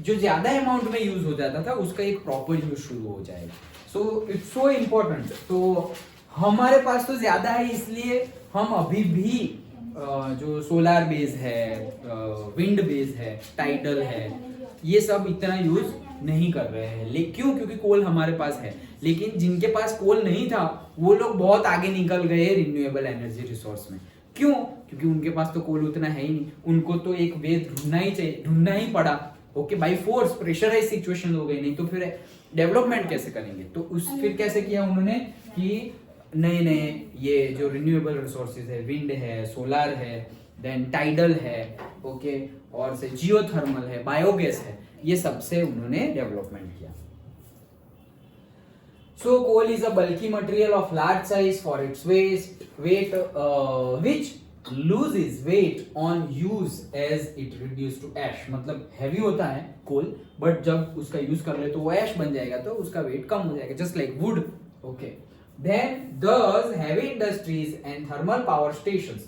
जो ज्यादा अमाउंट में यूज हो जाता था उसका एक प्रॉपर यूज शुरू हो जाएगा। So it's so important. तो हमारे पास तो ज्यादा है, इसलिए हम अभी भी जो सोलार बेस है, विंड बेस है, टाइडल है, ये सब इतना यूज नहीं कर रहे हैं। क्यों? क्योंकि कोल हमारे पास है। लेकिन जिनके पास कोल नहीं था वो लोग बहुत आगे निकल गए रिन्यूएबल एनर्जी रिसोर्स में। क्यों? क्योंकि उनके पास तो कोल उतना है ही नहीं, उनको तो एक वे ढूंढना ही पड़ा। Okay, by force, pressurise situation हो गई, नहीं तो फिर डेवलपमेंट कैसे करेंगे? तो फिर कैसे किया उन्होंने कि नए ये जो रिन्यूएबल रिसोर्सेज है, विंड है, सोलर है, देन टाइडल है, ओके, और से जियोथर्मल है, बायोगैस है, ये सबसे उन्होंने डेवलपमेंट किया। So coal is a bulky material of large size for its weight which loses weight on use as it reduced to ash। मतलब हैवी होता है कोल, बट जब उसका यूज कर ले तो वो ऐश बन जाएगा, तो उसका वेट कम हो जाएगा, just like would. Okay, then thus heavy industries and thermal power stations,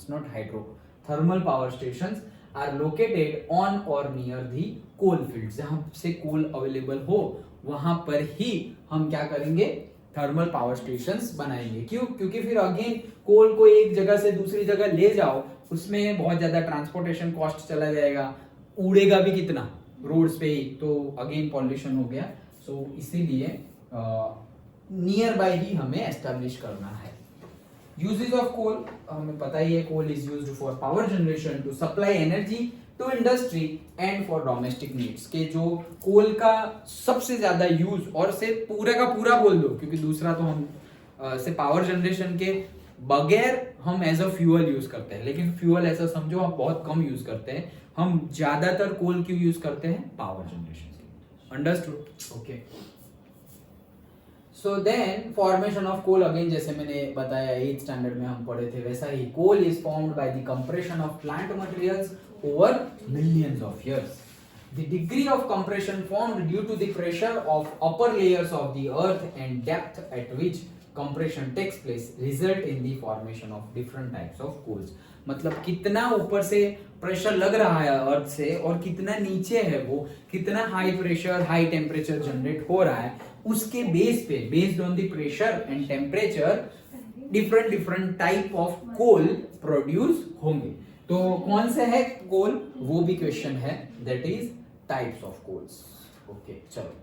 not hydro, thermal power stations are located on or near the coal fields। जहां से कोल अवेलेबल हो वहां पर ही हम क्या करेंगे? थर्मल पावर स्टेशंस बनाएंगे। क्यों? क्योंकि फिर अगेन कोल को एक जगह से दूसरी जगह ले जाओ, उसमें बहुत ज्यादा ट्रांसपोर्टेशन कॉस्ट चला जाएगा, उड़ेगा भी कितना? रोड्स पे ही, तो अगेन पॉल्यूशन हो गया। सो इसीलिए नियर बाय ही हमें एस्टेब्लिश करना है। यूजेस ऑफ कोल हमें पता ही है, coal is used for power generation, to supply energy to industry and for domestic needs. के जो कोल का सबसे ज्यादा यूज, और से पूरा का पूरा बोल दो, क्योंकि दूसरा तो हम से पावर जनरेशन के बगैर हम एज अ फ्यूअल यूज करते हैं, लेकिन फ्यूअल ऐसा समझो हम बहुत कम यूज करते हैं, हम ज्यादातर कोल क्यों यूज करते हैं? पावर जनरेशन के। Understood? Okay, so then formation of coal, again जैसे मैंने बताया 8th स्टैंडर्ड में हम पढ़े थे वैसा ही, coal is formed by the compression of plant materials over millions of years. The degree of compression formed due to the pressure of upper layers of the earth and depth at which compression takes place result in the formation of different types of coals. मतलब कितना ऊपर से प्रेशर लग रहा है अर्थ से और कितना नीचे है वो, कितना high pressure high temperature generate हो रहा है, उसके बेस पे, based on the pressure and temperature, different different type of coal produce होंगे. तो कौन से है कोल, वो भी क्वेश्चन है, that is types of coals. Okay चलो.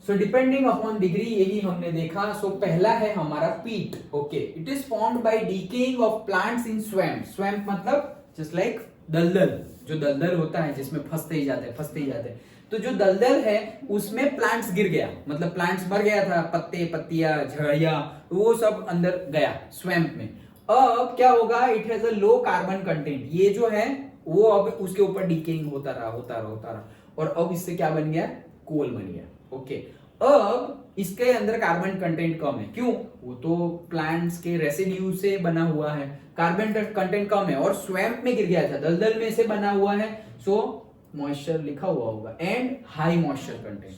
सो डिपेंडिंग अपॉन डिग्री, यही हमने देखा. सो पहला है हमारा पीट. Okay, it is formed bye decaying of plants in swamp. Swamp मतलब जस्ट लाइक दलदल, जो दलदल होता है जिसमें फंसते ही जाते. तो जो दलदल है उसमें प्लांट्स गिर गया, मतलब प्लांट्स मर गया था, पत्ते पत्तियां झड़िया वो सब अंदर गया स्वैम्प में. अब क्या होगा, it has a low carbon content. ये जो है वो अब उसके ऊपर डीकेइंग होता रहा और अब इससे क्या बन गया, कोल बन गया. ओके, अब इसके अंदर कार्बन कंटेंट कम है. क्यों, वो तो प्लांट्स के रेसिड्यू से बना हुआ है, कार्बन कंटेंट कम है और स्वैम्प में गिर गया था, दलदल में से बना हुआ है. सो मॉइस्चर लिखा हुआ होगा and high moisture content.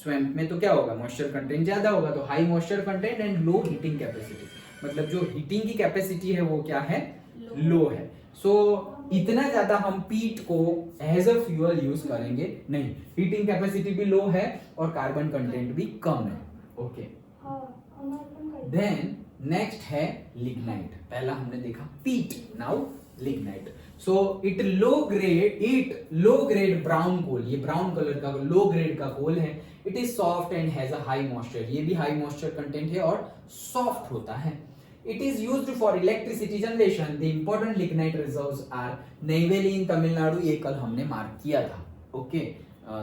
Swamp में तो क्या होगा, मॉइस्चर कंटेंट ज्यादा होगा, तो high moisture content and low heating capacity. मतलब जो हीटिंग की कैपेसिटी है वो क्या है, लो है. सो इतना ज्यादा हम पीट को एज अ फ्यूल यूज करेंगे नहीं. हीटिंग कैपेसिटी भी लो है और कार्बन कंटेंट भी कम है. ओके, देन नेक्स्ट है लिग्नाइट. पहला हमने देखा peat, now lignite. So it low grade brown coal, ये ब्राउन कलर का लो ग्रेड का कोल है. It is soft and has a high moisture. ये भी हाई मॉइस्चर कंटेंट है और सॉफ्ट होता है. It is used for electricity generation. The important lignite reserves are Neyveli in Tamil Nadu. ये कल हमने मार्क किया था. ओके,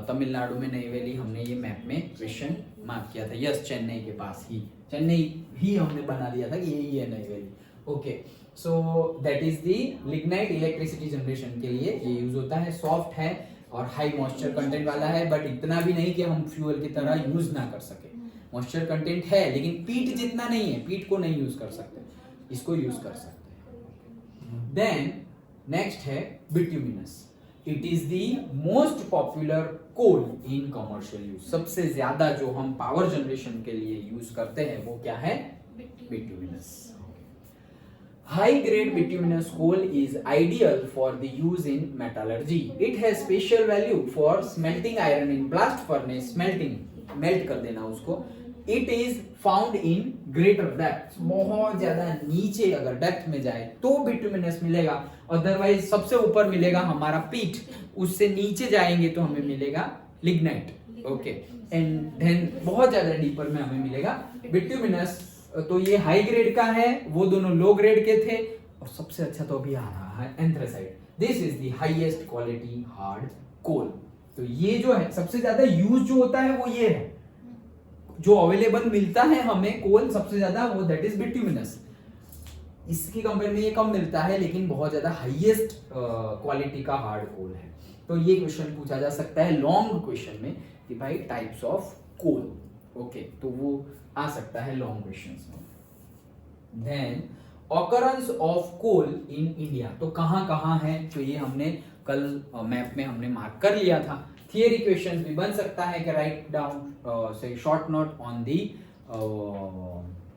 तमिलनाडु में नेवेली हमने ये मैप में क्वेश्चन मार्क किया था. यस, चेन्नई के पास ही, चेन्नई ही हमने बना दिया था कि यही है Neyveli. Okay, so that is the lignite. Electricity generation के लिए ये यूज होता है. सॉफ्ट है और हाई मॉइस्चर कंटेंट वाला है, बट इतना भी नहीं कि हम फ्यूल की तरह यूज ना कर सके. मॉइस्चर कंटेंट है लेकिन पीट जितना नहीं है, पीट को नहीं यूज कर सकते, इसको यूज कर सकते हैं. देन नेक्स्ट है bituminous. It is the most popular coal in commercial use. सबसे ज्यादा जो हम पावर जनरेशन के लिए यूज करते हैं वो क्या है, bituminous. High grade bituminous coal is ideal for the use in metallurgy. It has special value for smelting iron in blast furnace. Melt कर देना उसको. It is found in greater depth. बहुत ज्यादा नीचे अगर डेप्थ में जाए तो बिट्यूमिनस मिलेगा, अदरवाइज सबसे ऊपर मिलेगा हमारा पीट, उससे नीचे जाएंगे तो हमें मिलेगा लिग्नाइट. ओके, एंड देन बहुत ज्यादा डीपर में हमें मिलेगा बिट्यूमिनस. तो ये हाई ग्रेड का है, वो दोनों लो ग्रेड के थे, और सबसे अच्छा तो अभी आ रहा है anthracite. This is the highest quality hard coal. तो ये जो है सबसे ज्यादा यूज जो होता है वो ये है, जो अवेलेबल मिलता है हमें कोल सबसे ज्यादा, वो दैट इज बिट्यूमिनस. इसकी कंपेयर में ये कम मिलता है लेकिन बहुत ज्यादा हाईएस्ट क्वालिटी का हार्ड कोल है. तो ये क्वेश्चन पूछा जा सकता है लॉन्ग क्वेश्चन में कि भाई टाइप्स ऑफ कोल. ओके, तो वो आ सकता है लॉन्ग क्वेश्चंस में. Then occurrence of coal in India. तो कहां है, तो ये हमने कल मैप में हमने मार्क कर लिया था. थियरी क्वेश्चन भी बन सकता है कि राइट डाउन से short note on the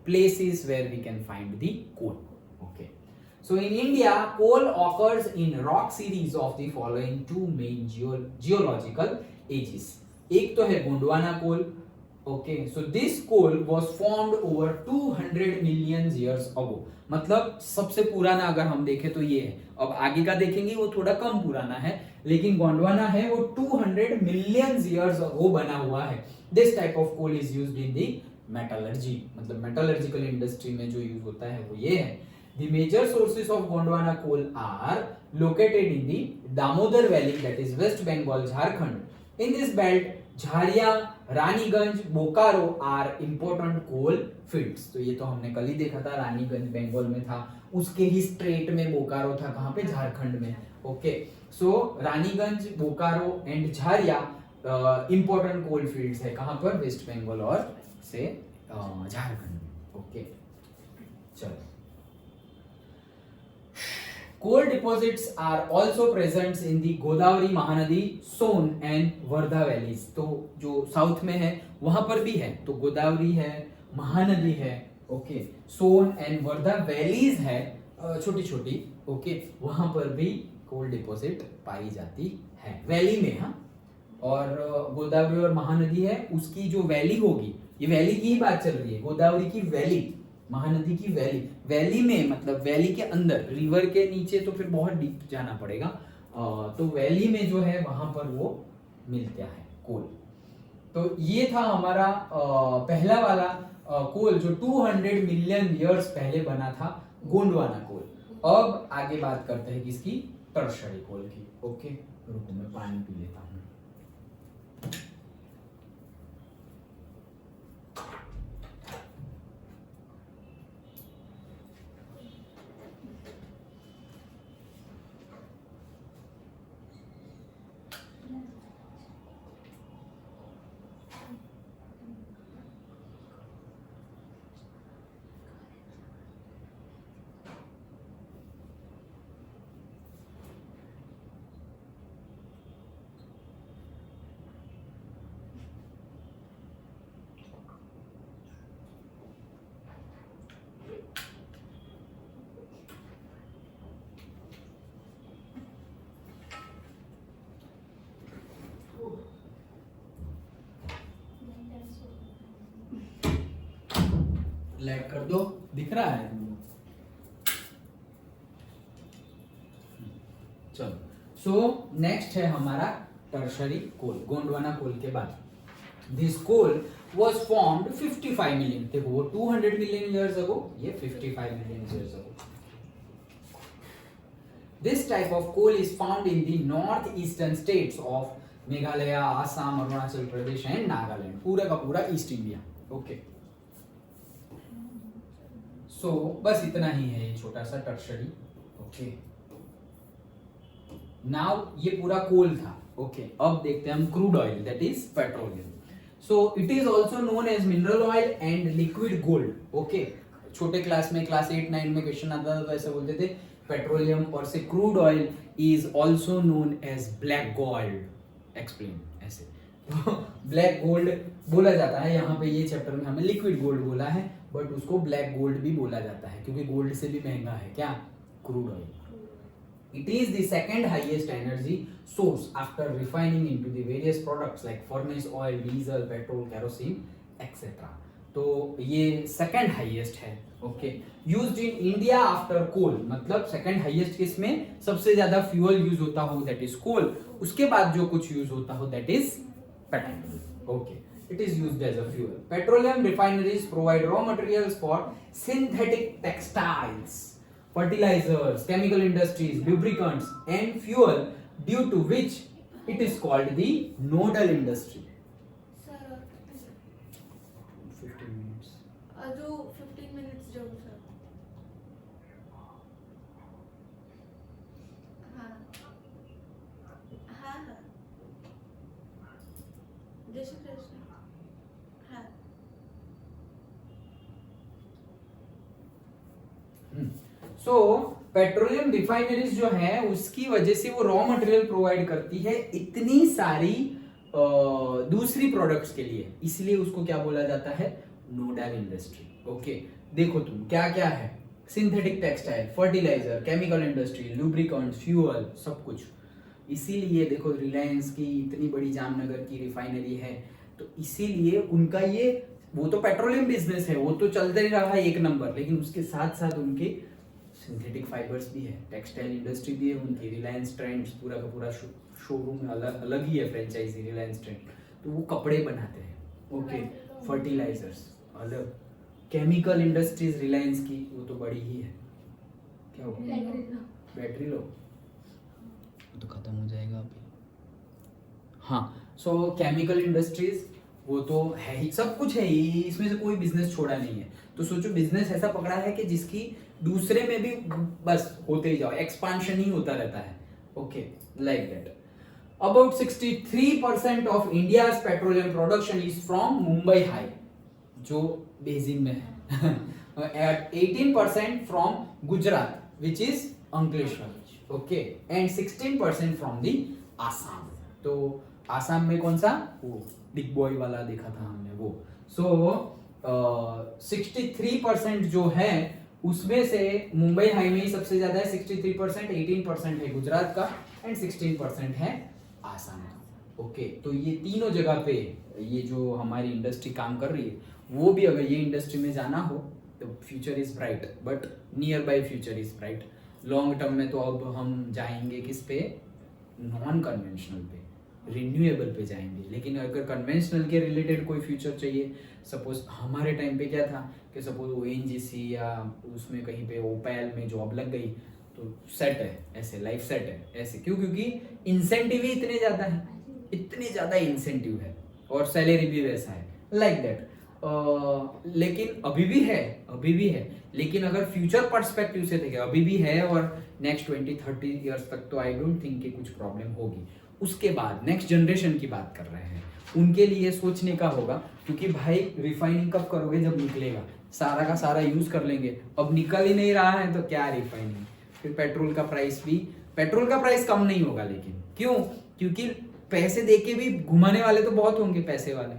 places where we can find the coal. Okay, so in India coal occurs in rock series of the following two main geological ages. एक तो है गोंडवाना कोल. Okay, so this coal was formed over 200 million years ago. मतलब सबसे पुराना अगर हम देखें तो ये है. अब आगे का देखेंगे वो थोड़ा कम पुराना है, लेकिन गोंडवाना है वो 200 million years ago बना हुआ है. This type of coal is used in the metallurgy. मतलब metallurgical industry में जो यूज होता है वो ये है. The major sources of Gondwana coal are located in the Damodar Valley, that is West Bengal, Jharkhand. In this belt, Jharia, Raniganj, Bokaro are important coal fields. तो ये तो हमने कल ही देखा था, रानीगंज बंगाल में था, उसके ही स्ट्रेट में बोकारो था, कहाँ पे, झारखंड में. Okay, so Raniganj, Bokaro and Jharia important coal fields है. कहाँ पर, वेस्ट बंगाल और से झारखंड में. ओके, चलो Coal deposits are also present in the Godavari, Mahanadi, Son and Wardha valleys. तो जो साउथ में है वहां पर भी है, तो गोदावरी है, महानदी है, okay, Son and Wardha valleys है, छोटी छोटी, ओके, वहां पर भी कोल डिपॉजिट पाई जाती है, वैली में। हाँ, और गोदावरी और महानदी है, उसकी जो वैली होगी, ये वैली की ही बात चल रही है, गोदावरी की वैली, महानदी की वैली, वैली में मतलब वैली के अंदर, रिवर के नीचे तो फिर बहुत डीप जाना पड़ेगा, तो वैली में जो है वहां पर वो मिलता है कोल। तो ये था हमारा पहला वाला कोल जो 200 मिलियन ईयर्स पहले बना था, गोंडवाना कोल। अब आगे बात करते हैं किसकी, टर्शरी कोल की। ओके, रुको मैं पानी पी लेता हूँ। लाइट कर दो, दिख रहा है तुमको? चलो, सो नेक्स्ट है हमारा टर्शरी कोल, गोंडवाना कोल के बाद। This coal was formed 55 million, देखो वो 200 million years ago, ये 55 million years ago. This type of coal is found in the northeastern states of Meghalaya, Assam, Arunachal Pradesh and Nagaland, पूरा का पूरा ईस्ट इंडिया। ओके, सो बस इतना ही है ये छोटा सा टर्शरी। ओके, नाउ ये पूरा कोल था। ओके, अब देखते हैं हम crude oil, that is petroleum. So it is also known as mineral oil and liquid gold. Okay, छोटे क्लास में, क्लास 8-9 में क्वेश्चन आता था तो ऐसे बोलते थे पेट्रोलियम और से crude oil is also known as black gold, explain ऐसे। तो ब्लैक गोल्ड बोला जाता है, यहाँ पे ये चैप्टर में हमें लिक्विड गोल्ड बोला है, बट उसको ब्लैक गोल्ड भी बोला जाता है क्योंकि गोल्ड से भी महंगा है क्या, crude oil. It is the second highest energy source after refining into the various products like furnace oil, diesel, petrol, kerosene, etc. तो ये सेकंड हाईएस्ट है। Okay, used in India after coal, मतलब सेकंड हाईएस्ट किसमें सबसे ज्यादा फ्यूल यूज होता हो, दैट इज कोल। उसके बाद जो कुछ यूज होता हो that is petrol. Okay, it is used as a fuel. Petroleum refineries provide raw materials for synthetic textiles, fertilizers, chemical industries, lubricants and fuel, due to which it is called the nodal industry. Sir 15 minutes. जो 15 minutes जाऊ सर। हाँ हाँ हाँ, जय श्री कृष्ण। हाँ सो पेट्रोलियम रिफाइनरीज जो है उसकी वजह से वो रॉ मटेरियल प्रोवाइड करती है इतनी सारी दूसरी प्रोडक्ट्स के लिए, इसलिए उसको क्या बोला जाता है, नोडल इंडस्ट्री। ओके, देखो तुम क्या क्या है, synthetic textile, fertiliser, chemical industry, lubricants, fuel, सब कुछ। इसीलिए देखो रिलायंस की इतनी बड़ी जामनगर की रिफाइनरी है, तो इसीलिए उनका ये, वो तो पेट्रोलियम बिजनेस है, वो तो चलता ही रहा है एक नंबर, लेकिन उसके साथ साथ उनके सिंथेटिक फाइबर्स भी है, टेक्सटाइल इंडस्ट्री भी है उनकी, रिलायंस ट्रेंड्स पूरा का पूरा शोरूम अलग अलग ही है, फ्रेंचाइजी रिलायंस ट्रेंड, तो वो कपड़े बनाते हैं। ओके, फर्टिलाइजर्स अलग, केमिकल इंडस्ट्रीज रिलायंस की वो तो बड़ी ही है। क्या हो गया, बैटरी लो तो खत्म हो जाएगा अभी। हाँ, सो केमिकल इंडस्ट्रीज वो तो है ही, सब कुछ है ही, इसमें से कोई बिजनेस छोड़ा नहीं है। तो सोचो बिजनेस ऐसा पकड़ा है कि जिसकी दूसरे में भी बस होते ही जाओ, एक्सपांशन ही होता रहता है। Okay, like that. About 63% of India's petroleum production is from Mumbai High, जो बेजिंग में है। At 18% from Gujarat, which is Ankleshwar, okay, and 16% from the Assam. तो आसाम में कौन सा, वो बिग बॉय वाला देखा था हमने वो। सो 63% जो है उसमें से मुंबई हाई में ही सबसे ज्यादा है 63%, 18% है गुजरात का एंड 16% है आसाम का। ओके, तो ये तीनों जगह पे ये जो हमारी इंडस्ट्री काम कर रही है, वो भी अगर ये इंडस्ट्री में जाना हो तो future is bright, but near by future is bright. Long term में तो अब हम जाएंगे किस पे, नॉन कन्वेंशनल पे, रिन्यूएबल पे जाएंगे। लेकिन अगर कन्वेंशनल के रिलेटेड कोई फ्यूचर चाहिए, सपोज हमारे टाइम पे क्या था कि सपोज ओएनजीसी या उसमें कहीं पे ओपैल में जॉब लग गई तो सेट है, ऐसे लाइफ सेट है, ऐसे क्यों, क्योंकि इंसेंटिव ही इतने ज़्यादा है, इतने ज़्यादा इंसेंटिव है और सैलरी भी वैसा है, लाइक दैट। लेकिन अभी भी है, लेकिन अगर फ्यूचर पर्सपेक्टिव से देखें अभी भी है और नेक्स्ट 20-30 ईयर्स तक तो आई डोंट थिंक कि कुछ प्रॉब्लम होगी। उसके बाद नेक्स्ट जनरेशन की बात कर रहे हैं, उनके लिए सोचने का होगा, क्योंकि भाई रिफाइनिंग कब करोगे, जब निकलेगा, सारा का सारा यूज कर लेंगे, अब निकल ही नहीं रहा है तो क्या रिफाइनिंग। फिर पेट्रोल का प्राइस कम नहीं होगा, लेकिन क्यों, क्योंकि पैसे देके भी घुमाने वाले तो बहुत होंगे पैसे वाले,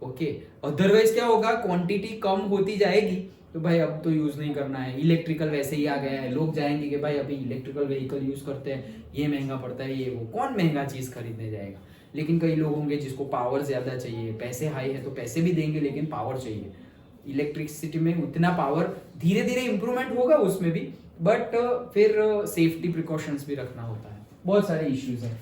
ओके। अदरवाइज क्या होगा, क्वांटिटी कम होती जाएगी तो भाई अब तो यूज नहीं करना है, इलेक्ट्रिकल वैसे ही आ गया है, लोग जाएंगे कि भाई अभी इलेक्ट्रिकल व्हीकल यूज करते हैं, ये महंगा पड़ता है, ये वो, कौन महंगा चीज खरीदने जाएगा। लेकिन कई लोग होंगे जिसको पावर ज्यादा चाहिए, पैसे हाई है तो पैसे भी देंगे लेकिन पावर चाहिए। इलेक्ट्रिसिटी में उतना पावर, धीरे धीरे इंप्रूवमेंट होगा उसमें भी, बट फिर सेफ्टी प्रिकॉशंस भी रखना होता है, बहुत सारे इश्यूज हैं।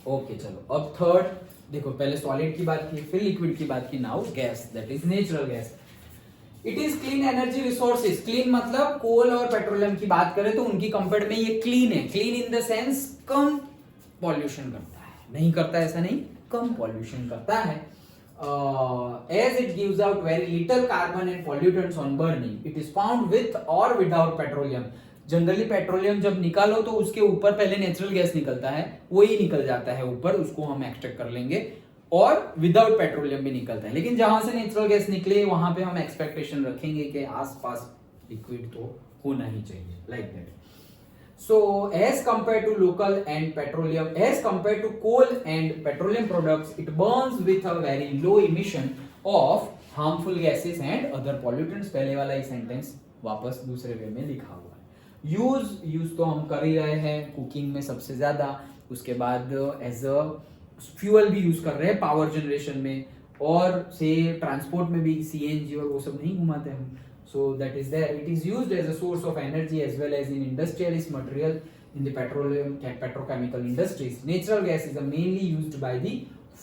ओके चलो, अब थर्ड देखो, पहले सॉलिड की बात की, फिर लिक्विड की बात की, now gas, that is natural gas. It is clean energy resources. Clean मतलब कोल और पेट्रोलियम की बात करें तो उनकी कंपेयर में ये क्लीन है। Clean in the sense come pollution करता है, नहीं करता ऐसा नहीं, कम पॉल्यूशन करता है। As it gives out very little carbon and pollutants on burning, it is found with or without petroleum. Generally petroleum जब निकालो तो उसके ऊपर पहले नेचुरल गैस निकलता है, वो ही निकल जाता है ऊपर, उसको हम एक्सट्रैक्ट कर लेंगे, और विदाउट पेट्रोलियम भी निकलता है। लेकिन जहां से नेचुरल गैस निकले वहां पे हम एक्सपेक्टेशन रखेंगे कि आसपास लिक्विड तो होना ही चाहिए, like that. So as compared to local and petroleum, as compared to coal and petroleum products, it burns with a very low emission of harmful gases and other pollutants। पहले वाला ही सेंटेंस वापस दूसरे वे में लिखा हुआ है। यूज तो हम कर ही रहे हैं कुकिंग में सबसे ज्यादा, उसके बाद एज अ फ्यूअल भी यूज कर रहे हैं पावर जनरेशन में, और से ट्रांसपोर्ट में भी सीएनजी और वो सब नहीं घुमाते हम। So that is there. It is used as a source of energy as well as in industrialist material in the petrochemical industries. Natural gas is mainly used by the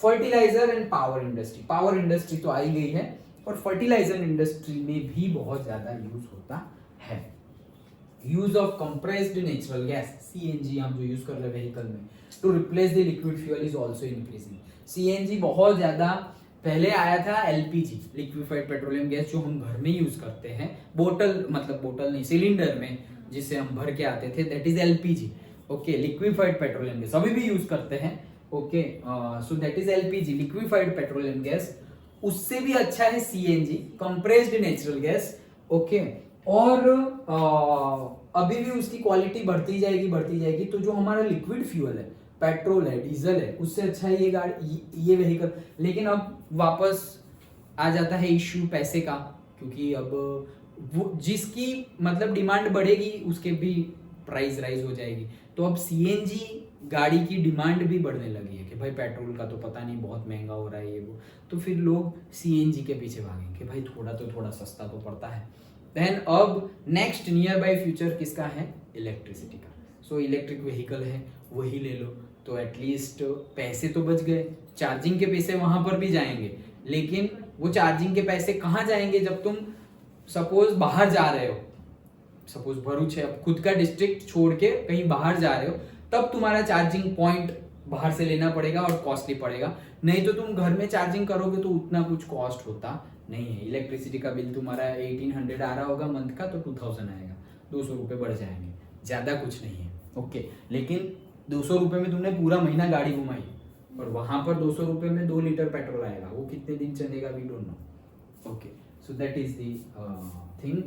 fertilizer and power industry. Power industry तो आई गई है, और fertilizer industry में भी बहुत ज्यादा यूज होता है। Use of compressed natural gas CNG हम जो यूज कर रहे हैं व्हीकल में to replace the liquid fuel is also increasing. CNG बहुत ज्यादा, पहले आया था एलपीजी, लिक्विफाइड पेट्रोलियम गैस, जो हम घर में यूज करते हैं, बोतल नहीं, सिलेंडर में जिसे हम भर के आते थे, that is LPG, okay. Liquefied petroleum gas अभी भी यूज करते हैं, okay. So that is LPG, liquefied petroleum gas. उससे भी अच्छा है CNG, compressed natural gas, okay. और अभी भी उसकी क्वालिटी बढ़ती जाएगी। तो जो हमारा लिक्विड फ्यूल है, पेट्रोल है, डीजल है, उससे अच्छा है ये गाड़ी, ये व्हीकल। लेकिन अब वापस आ जाता है इश्यू पैसे का, क्योंकि अब वो जिसकी मतलब डिमांड बढ़ेगी उसके भी प्राइस राइज हो जाएगी। तो अब सीएनजी गाड़ी की डिमांड भी बढ़ने लगी है कि भाई पेट्रोल का तो पता नहीं बहुत महंगा हो रहा है ये वो, तो फिर लोग सीएनजी के पीछे भागेंगे कि भाई थोड़ा सस्ता तो पड़ता है। देन अब नेक्स्ट नियर बाय फ्यूचर किसका है, इलेक्ट्रिसिटी का। सो इलेक्ट्रिक व्हीकल है, वही ले लो, तो एटलीस्ट पैसे तो बच गए। चार्जिंग के पैसे वहां पर भी जाएंगे, लेकिन वो चार्जिंग के पैसे कहाँ जाएंगे, जब तुम सपोज बाहर जा रहे हो, सपोज भरूच है, अब खुद का डिस्ट्रिक्ट छोड़ के कहीं बाहर जा रहे हो, तब तुम्हारा चार्जिंग पॉइंट बाहर से लेना पड़ेगा और कॉस्टली पड़ेगा। नहीं तो तुम घर में चार्जिंग करोगे तो उतना कुछ कॉस्ट होता नहीं है। इलेक्ट्रिसिटी का बिल तुम्हारा 1800 आ रहा होगा मंथ का, तो 2000 आएगा, 200 रुपये बढ़ जाएंगे, ज्यादा कुछ नहीं है, ओके। लेकिन 200 रुपये में तुमने पूरा महीना गाड़ी घुमाई, और वहां पर 200 रुपये में 2 लीटर पेट्रोल आएगा, वो कितने दिन चलेगा we don't know, okay. So that is the thing.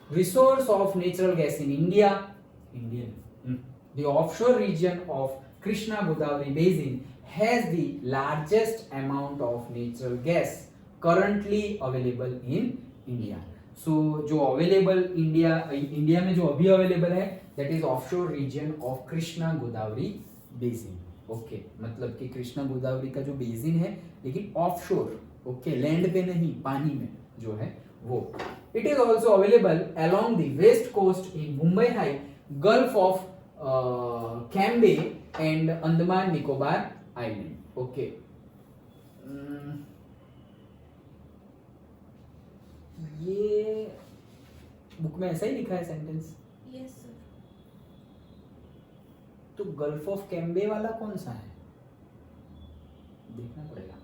Resource of natural gas in India, Indian. The offshore region of Krishna Godavari basin has the largest amount of natural gas currently available in India. So जो अवेलेबल इंडिया में जो अभी अवेलेबल है that is offshore region of Krishna Godavari basin. Okay, मतलब कि कृष्णा गोदावरी का जो बेसिन है लेकिन ऑफशोर, ओके, लैंड पे नहीं, पानी में जो है वो. It is also available along the west coast in Mumbai high, gulf of Cambay and Andaman Nicobar island. Okay, ये बुक में ऐसा ही लिखा है सेंटेंस. Yes sir. तो गल्फ ऑफ कैम्बे वाला कौन सा है, देखना पड़ेगा.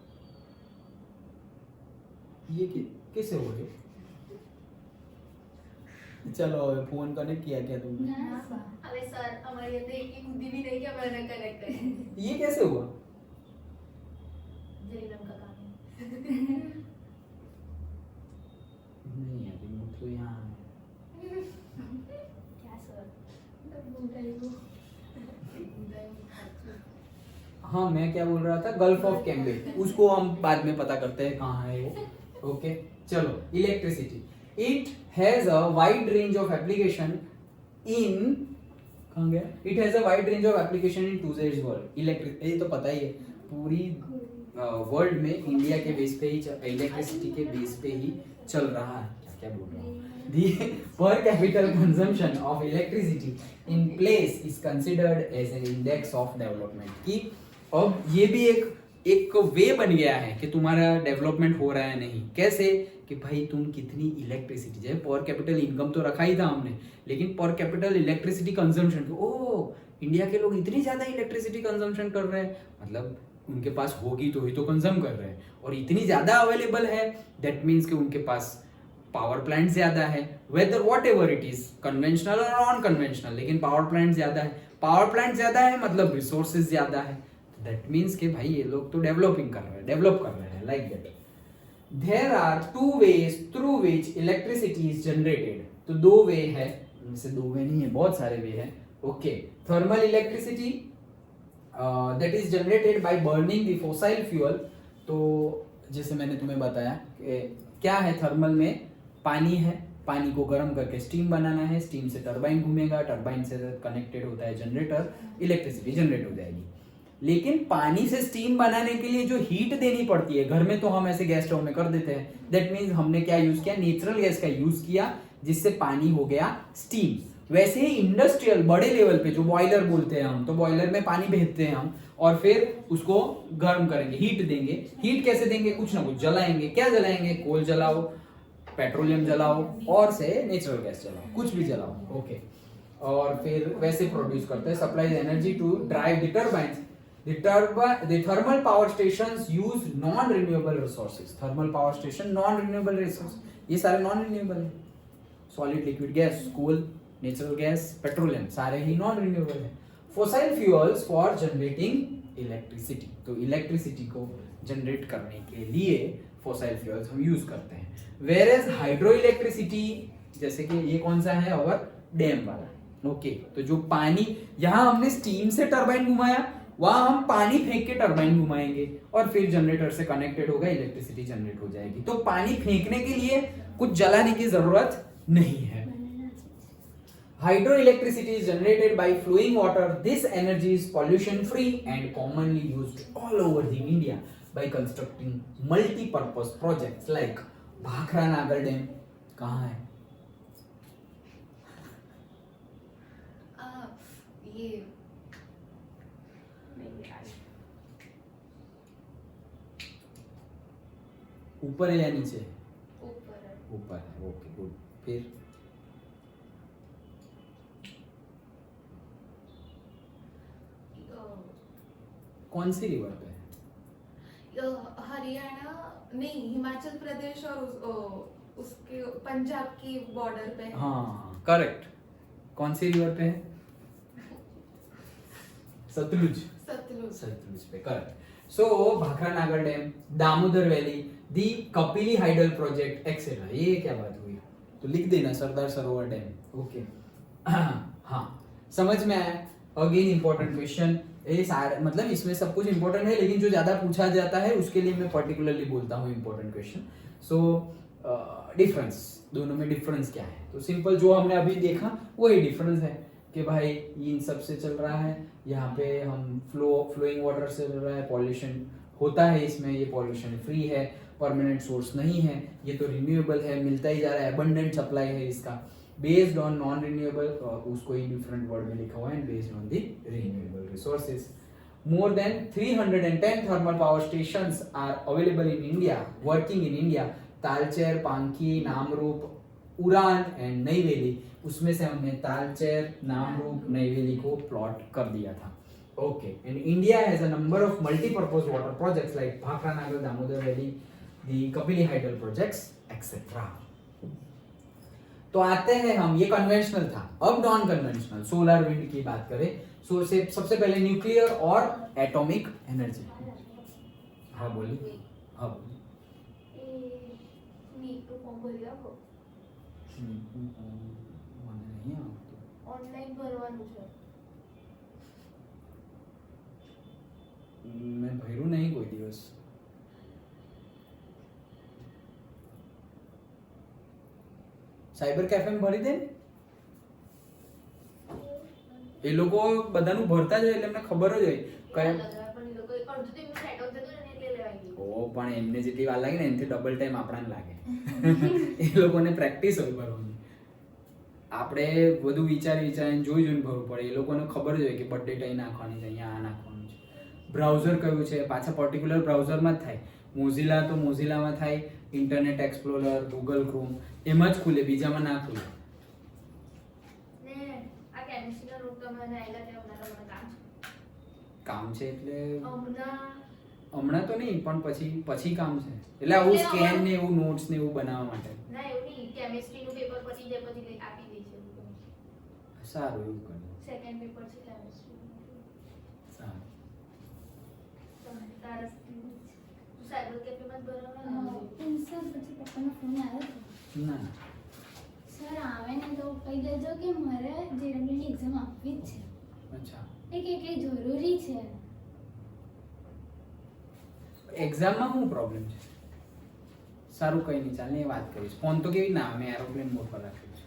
ये कैसे हो गए? चलो હવે ફોન કનેક્ટ किया क्या तुमने? अबे सर हमारे अंदर एक की बुद्धि भी नहीं कि हमारा कनेक्ट है. ये कैसे हुआ? जरीनम का काम है. नहीं यार, रिमोट तो यहाँ है. क्या सर? हाँ, मैं क्या बोल रहा था, गल्फ ऑफ कैम्बे, उसको हम बाद में पता करते हैं कहाँ है वो. ओके, चलो. Electricity, it has a wide range of application in, कहाँ गया? It has a wide range of application in today's world. Electric, ये तो पता ही है, पूरी वर्ल्ड में इंडिया के बेस पे ही, इलेक्ट्रिसिटी के बेस पे ही चल रहा है. क्या बोल रहा हूँ? The per capita consumption of electricity in place is considered as an index of development. कि अब ये भी एक वे बन गया है कि तुम्हारा डेवलपमेंट हो रहा है नहीं. कैसे? कि भाई तुम कितनी इलेक्ट्रिसिटी, जैसे पर कैपिटल इनकम तो रखा ही था हमने, लेकिन पर कैपिटल इलेक्ट्रिसिटी कंजम्पशन, ओह इंडिया के लोग इतनी ज्यादा इलेक्ट्रिसिटी कंजम्पशन कर रहे हैं, मतलब उनके पास होगी तो ही तो कंज्यूम कर रहे हैं, और इतनी ज्यादा अवेलेबल है, दैट मीन्स कि उनके पास पावर प्लांट ज्यादा है, whether whatever it is, conventional और नॉन कन्वेंशनल, लेकिन पावर प्लांट ज्यादा है. पावर प्लांट ज्यादा है मतलब रिसोर्सेज ज्यादा है, दैट मीन्स कि भाई ये लोग तो डेवलपिंग कर रहे हैं, डेवलप कर रहे हैं, like that. There are two ways through which electricity is generated. तो दो वे है, इनसे दो वे नहीं है, बहुत सारे वे हैं. Okay, thermal electricity that is generated by burning the fossil fuel. तो जैसे मैंने तुम्हें बताया कि क्या है, थर्मल में पानी है, पानी को गर्म करके स्टीम बनाना है, स्टीम से टरबाइन घूमेगा, टरबाइन से कनेक्टेड होता है जनरेटर, इलेक्ट्रिसिटी जनरेट हो जाएगी. लेकिन पानी से स्टीम बनाने के लिए जो हीट देनी पड़ती है, घर में तो हम ऐसे गैस स्टोव में कर देते हैं, दैट मीन्स हमने क्या यूज किया, नेचुरल गैस का यूज किया, जिससे पानी हो गया स्टीम. वैसे ही इंडस्ट्रियल बड़े लेवल पे जो बॉयलर बोलते हैं हम, तो बॉयलर में पानी भेजते हैं हम और फिर उसको गर्म करेंगे, हीट देंगे. हीट कैसे देंगे? कुछ ना कुछ जलाएंगे. क्या जलाएंगे? कोल जलाओ, पेट्रोलियम जलाओ, और से नेचुरल गैस जलाओ, कुछ भी जलाओ. ओके, और फिर वैसे प्रोड्यूस करते हैं, supply energy to drive the turbines. The thermal power stations use non-renewable resources. Thermal power station non-renewable resource. ये सारे non-renewable हैं. Solid liquid gas, coal, natural gas, petroleum, सारे ही non-renewable हैं. Fossil fuels for generating electricity. तो electricity को generate करने के लिए fossil fuels हम use करते हैं. Whereas hydroelectricity, जैसे कि ये कौन सा है, और डैम वाला. ओके, तो जो पानी, यहाँ हमने स्टीम से टरबाइन घुमाया, वहां हम पानी फेंक के टरबाइन घुमाएंगे और फिर जनरेटर से कनेक्टेड होगा, इलेक्ट्रिसिटी जनरेट हो जाएगी. तो पानी फेंकने के लिए कुछ जलाने की जरूरत नहीं है. Hydroelectricity is generated by flowing water. This energy is pollution free and commonly used all over the India by constructing multi-purpose projects like Bhakra नागर डैम. कहाँ है? ये ऊपर है या नीचे? ऊपर है. ऊपर है. Okay, good. फिर कौन सी रिवर पे है? हरियाणा नहीं, हिमाचल प्रदेश और उसके पंजाब की बॉर्डर पे है. हाँ, करेक्ट. कौन सी रिवर पे है? सतलुज. सतलुज पे, करेक्ट. सो भाखरा नागर डैम, दामोदर वैली, दी कपिली हाइडल प्रोजेक्ट एक्सेट्रा. ये क्या बात हुई? तो लिख देना सरदार सरोवर डैम। ओके हाँ समझ में आया। अगेन इंपॉर्टेंट क्वेश्चन, ये सारे मतलब इसमें सब कुछ इंपॉर्टेंट है, लेकिन जो ज्यादा पूछा जाता है उसके लिए मैं पर्टिकुलरली बोलता हूँ इंपॉर्टेंट क्वेश्चन। सो डिफरेंस, दोनों में डिफरेंस क्या है? तो सिंपल जो हमने अभी देखा वही डिफरेंस है कि भाई ये इन सब से चल रहा है, यहाँ पे हम फ्लोइंग वाटर से चल रहा है, पॉल्यूशन होता है इसमें, ये पॉल्यूशन फ्री है, परमानेंट सोर्स नहीं है, ये तो रिन्यूएबल है, मिलता ही जा रहा है, अबंडेंट सप्लाई है इसका, बेस्ड ऑन नॉन रिन्यूएबल, उसको ही डिफरेंट वर्ड में लिखा हुआ है, based on the renewable resources. More than 310 thermal power stations are available in India, working in India. Talcher, Panki, Namrup, उड़ान एंड नईवेली, उसमें से हमने तालचेर, नामरूप, नईवेली को प्लॉट कर दिया था। Okay, and India has a number of multipurpose water projects like Bhakra नागर, दामोदर वैली, दी कपिली हाइडल प्रोजेक्ट्स एक्सेट्रा। तो आते हैं हम, ये कन्वेंशनल था, अब नॉन कन्वेंशनल सोलर विंड की बात करें। सो सबसे पहले न्यूक्लियर और एटॉमिक एनर्जी। हाँ बोलिए। हाँ बोलिए। મને નહીં આવતું, ઓનલાઈન ભરવાનું છે। મેં ભર્યું નહીં કોઈ દિવસ। સાયબર કેફે ભરી દે ને, એ લોકો બધાનું ભરતા જ હોય એટલે એમને ખબર જ હોય કયા। ઓ પણ એમને જેટલી વાર લાગે ને એનાથી ડબલ ટાઈમ આપણાને લાગે। એ લોકોને પ્રેક્ટિસ હોય ભરવાની, આપણે બધું વિચારીને જોઈને ભરવું પડે। એ લોકોને ખબર જ હોય કે બર્થડે ટાઈ નાખવાની છે, અહીંયા આ નાખવાનું છે, બ્રાઉઝર કયું છે, પાછા પર્ટિક્યુલર બ્રાઉઝરમાં જ થાય। મોઝિલા તો મોઝિલામાં થાય, ઇન્ટરનેટ એક્સપ્લોરર, ગૂગલ ક્રોમ એમાં જ ખુલે, બીજામાં ના ખુલે। કામ છે એટલે હમણાં તો નહીં, પણ પછી કામ છે, એટલે આવું સ્કેન ને એવું નોટ્સ ને એવું બનાવવા માટે। ના એવું નહીં, કેમિસ્ટ્રીનું પેપર પછી જાય પછી આપી દે છે। સારું, એવું કરો, સેકન્ડ પેપર છે કેમિસ્ટ્રી। સારું। તમારે તારા તું સાયબર કેફેમાં જ ભરવાના સર પછી પપ્પાનો ફોન આવ્યો હતો। ના સર આવે ને તો કહી દેજો કે મારે જેડબલ્યુની એક્ઝામ આપવી જ છે, અચ્છા, એ કેટલી જરૂરી છે। એક્ઝામમાં શું પ્રોબ્લેમ છે? સારું, કઈ નહીં, ચાલ ને એ વાત કરીશ। ફોન તો કેવી ના, મેં એરોપ્લેન મોડ પર રાખ્યું છે।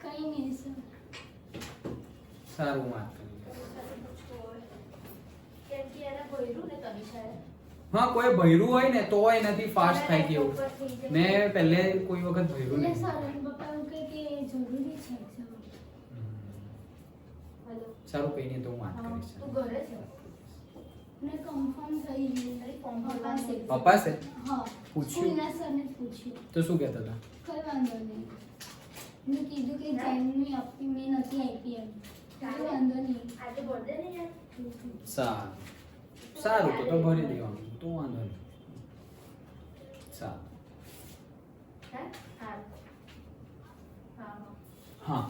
કંઈ નહીં સર। સારું, વાત કરીશ। કેમ કે એને ભર્યું ને તનિષાએ। હા, કોઈ ભર્યું હોય ને તો એનાથી ફાસ્ટ થાય કેવું। મેં પહેલે કોઈ વખત ભર્યું એટલે નહીં। સર પપ્પા એવું કહે કે જરૂરી છે એક્ઝામ। હેલો સારું, કઈ નહીં, તો હું વાત કરીશ। તું ઘરે છે? મને કન્ફર્મ થઈ ગયું। અરે ફોર્મ ભરવાનું છે। પપ્પા છે? હા, પૂછ્યું? સ્કૂલના સરને જ પૂછ્યું, તો શું કહેતા હતા? કંઈ વાંધો નહીં। મેં કીધું કે જેમની આપી મેં નથી આપી એમ, કંઈ વાંધો નહીં। આજે બર્થડે ને યાર। સારું, સારું, તો ભરી દેવાનું, તો વાંધો નહીં। સારું, હે હા હા हाँ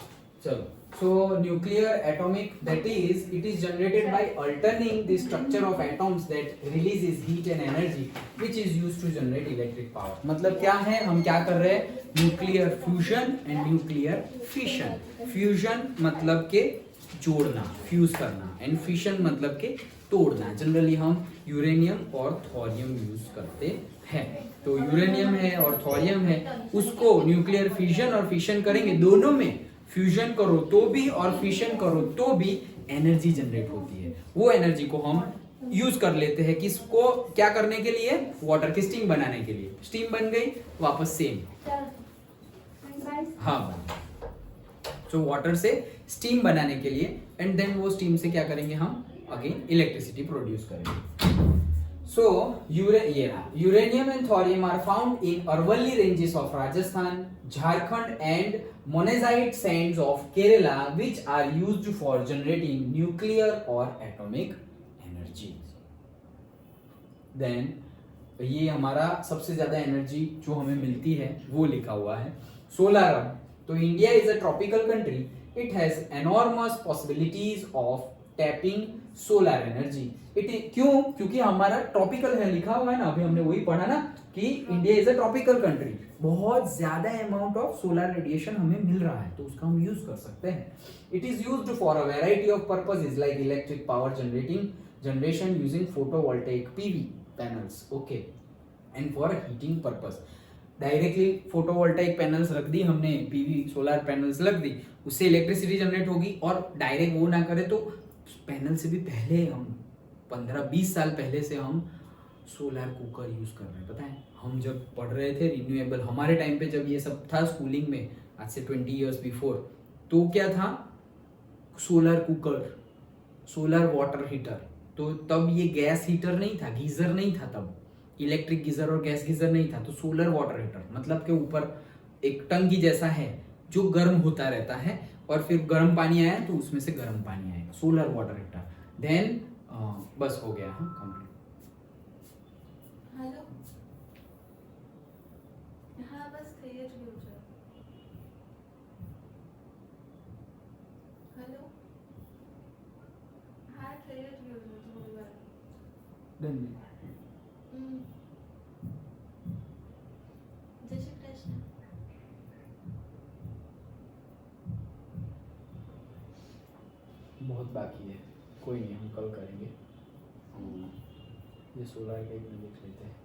चलो। So nuclear atomic, that is, it is generated by altering the structure of atoms that releases heat and energy which is used to generate electric power। मतलब क्या है, हम क्या कर रहे हैं, nuclear fusion and nuclear fission. Fusion मतलब के जोड़ना, फ्यूज करना, एंड फिशन मतलब के तोड़ना। जनरली हम यूरेनियम और थोरियम यूज करते हैं। तो यूरेनियम है और थोरियम है, उसको न्यूक्लियर फ्यूजन और फिशन करेंगे, दोनों में फ्यूजन करो तो भी और फिशन करो तो भी एनर्जी जनरेट होती है। वो एनर्जी को हम यूज कर लेते हैं, किसको, क्या करने के लिए, वाटर की स्टीम बनाने के लिए। स्टीम बन गई, वापस सेम, हाँ बन। तो वाटर से स्टीम बनाने के लिए, एंड देन वो स्टीम से क्या करेंगे, हम अगेन इलेक्ट्रिसिटी प्रोड्यूस करेंगे। So uranium and thorium are found in Aravalli ranges of Rajasthan, Jharkhand and monazite sands of Kerala, which are used for generating nuclear or atomic energy। Then ये हमारा सबसे ज्यादा एनर्जी जो हमें मिलती है वो लिखा हुआ है सोलर। तो India is a tropical country, it has enormous possibilities of tapping solar energy. क्यों? क्योंकि हमारा ट्रॉपिकल है, लिखा हुआ है ना, अभी हमने वही पढ़ा ना कि India is a tropical country, बहुत ज्यादा अमाउंट ऑफ सोलर रेडिएशन हमें मिल रहा है, तो उसका हम यूज कर सकते हैं। It is used for a variety of purposes like electric power generation using photovoltaic PV panels, okay, and for heating purpose. Directly photovoltaic panels रख दी हमने, पीवी सोलर पैनल्स रख दी, उससे इलेक्ट्रिसिटी जनरेट होगी। और डायरेक्ट वो ना करे तो पैनल से भी पहले हम 15-20 साल पहले से हम सोलर कुकर यूज कर रहे हैं। पता है, हम जब पढ़ रहे थे रिन्यूएबल, हमारे टाइम पे जब ये सब था स्कूलिंग में, आज से 20 इयर्स बिफोर, तो क्या था, solar cooker, solar water heater. तो तब ये गैस हीटर नहीं था, गीजर नहीं था, तब इलेक्ट्रिक गीजर और गैस गीजर नहीं था, तो सोलर वाटर हीटर मतलब के ऊपर एक टंकी जैसा है जो गर्म होता रहता है, और फिर गर्म पानी आया तो उसमें से गर्म पानी आएगा, सोलर वाटर हीटर। देन बस हो गया, हाँ कंप्लीट। हेलो, हाँ बस तेज फ्यूचर। हेलो, हाँ तेज फ्यूचर थोड़ी बार। डन। जय श्री कृष्ण। बहुत बाकी है, कोई नहीं, हम कल करेंगे। ये सोलर का एक देख लेते हैं।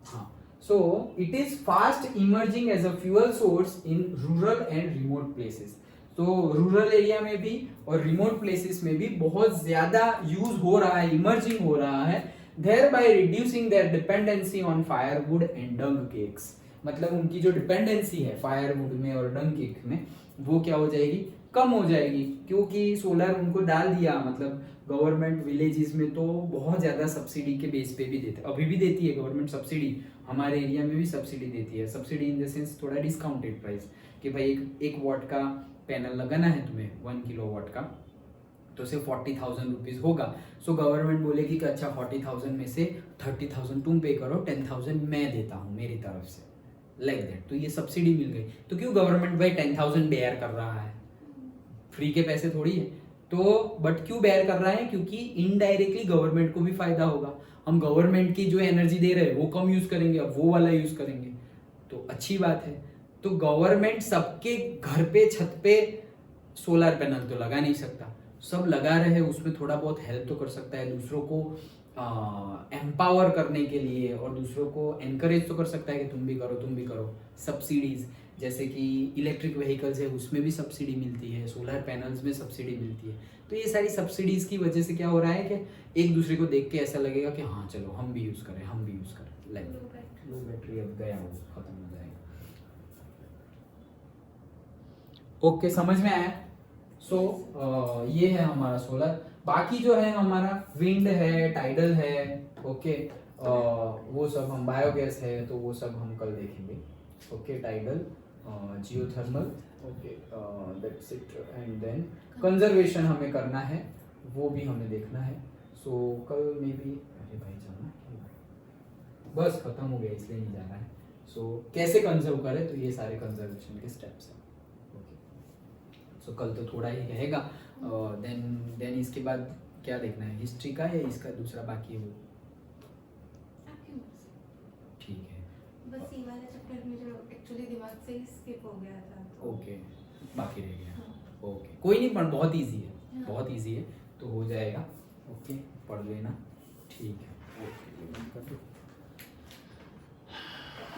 हाँ, so it is fast emerging as a fuel source in rural and remote places. तो रूरल एरिया में भी और रिमोट प्लेसेस में भी बहुत ज्यादा यूज हो रहा है, इमर्जिंग हो रहा है, thereby reducing their dependency on firewood and dung cakes। मतलब उनकी जो डिपेंडेंसी है फायरवुड में और डंग केक में, वो क्या हो जाएगी, कम हो जाएगी, क्योंकि सोलर उनको डाल दिया। मतलब गवर्नमेंट विलेजेस में तो बहुत ज्यादा सब्सिडी के बेस पे भी देते, अभी भी देती है गवर्नमेंट सब्सिडी, हमारे एरिया में भी सब्सिडी देती है। सब्सिडी इन द सेंस थोड़ा डिस्काउंटेड प्राइस, कि भाई एक वॉट का पैनल लगाना है तुम्हें 1 किलोवाट का, तो सिर्फ 40,000 रुपीज होगा। सो गवर्नमेंट बोलेगी कि अच्छा 40,000 में से 30,000 तुम पे करो, 10,000 मैं देता हूँ मेरी तरफ से, लाइक दैट। तो ये सब्सिडी मिल गई। तो क्यों गवर्नमेंट भाई 10,000 बेयर कर रहा है, फ्री के पैसे थोड़ी है। तो बट क्यों बेयर कर रहा है, क्योंकि इनडायरेक्टली गवर्नमेंट को भी फायदा होगा। हम गवर्नमेंट की जो एनर्जी दे रहे हैं वो कम यूज करेंगे, अब वो वाला यूज करेंगे, तो अच्छी बात है। तो गवर्नमेंट सबके घर पे छत पे सोलर पैनल तो लगा नहीं सकता, सब लगा रहे, उसमें थोड़ा बहुत हेल्प तो कर सकता है, दूसरों को एम्पावर करने के लिए, और दूसरों को एनकरेज तो कर सकता है कि तुम भी करो, तुम भी करो। सब्सिडीज जैसे कि इलेक्ट्रिक व्हीकल्स है उसमें भी सब्सिडी मिलती है, सोलर पैनल्स में सब्सिडी मिलती है। तो ये सारी सब्सिडीज की वजह से क्या हो रहा है कि एक दूसरे को देख के ऐसा लगेगा कि हाँ चलो हम भी यूज करें, हम भी यूज करें। लाइक लो बैटरी अब गया, वो खत्म हो जाएगा। ओके, समझ में आया? सो ये है हमारा सोलर। बाकी जो है हमारा विंड है, टाइडल है, ओके, वो सब हम, बायोगैस है तो वो सब हम कल देखेंगे। Okay, tidal, geothermal, okay, that's it. And then conservation हमें करना है, वो भी हमें देखना है। सो कल में भी, अरे भाई जाना, बस खत्म हो गया इसलिए नहीं जा रहा है। सो कैसे कंजर्व करें, तो ये सारे कंजर्वेशन के स्टेप्स हैं। सो कल तो थोड़ा ही रहेगा। देन इसके बाद क्या देखना है, हिस्ट्री का या इसका दूसरा बाकी है वो? आपकी मर्जी। ठीक है, बस ये वाला चैप्टर मुझे एक्चुअली दिमाग से ही स्किप हो गया था, तो ओके, बाकी रह गया। हाँ। ओके, कोई नहीं, पर बहुत इजी है, हाँ। बहुत इजी है, तो हो जाएगा। ओके, पढ़ लेना, ठीक है। ओके,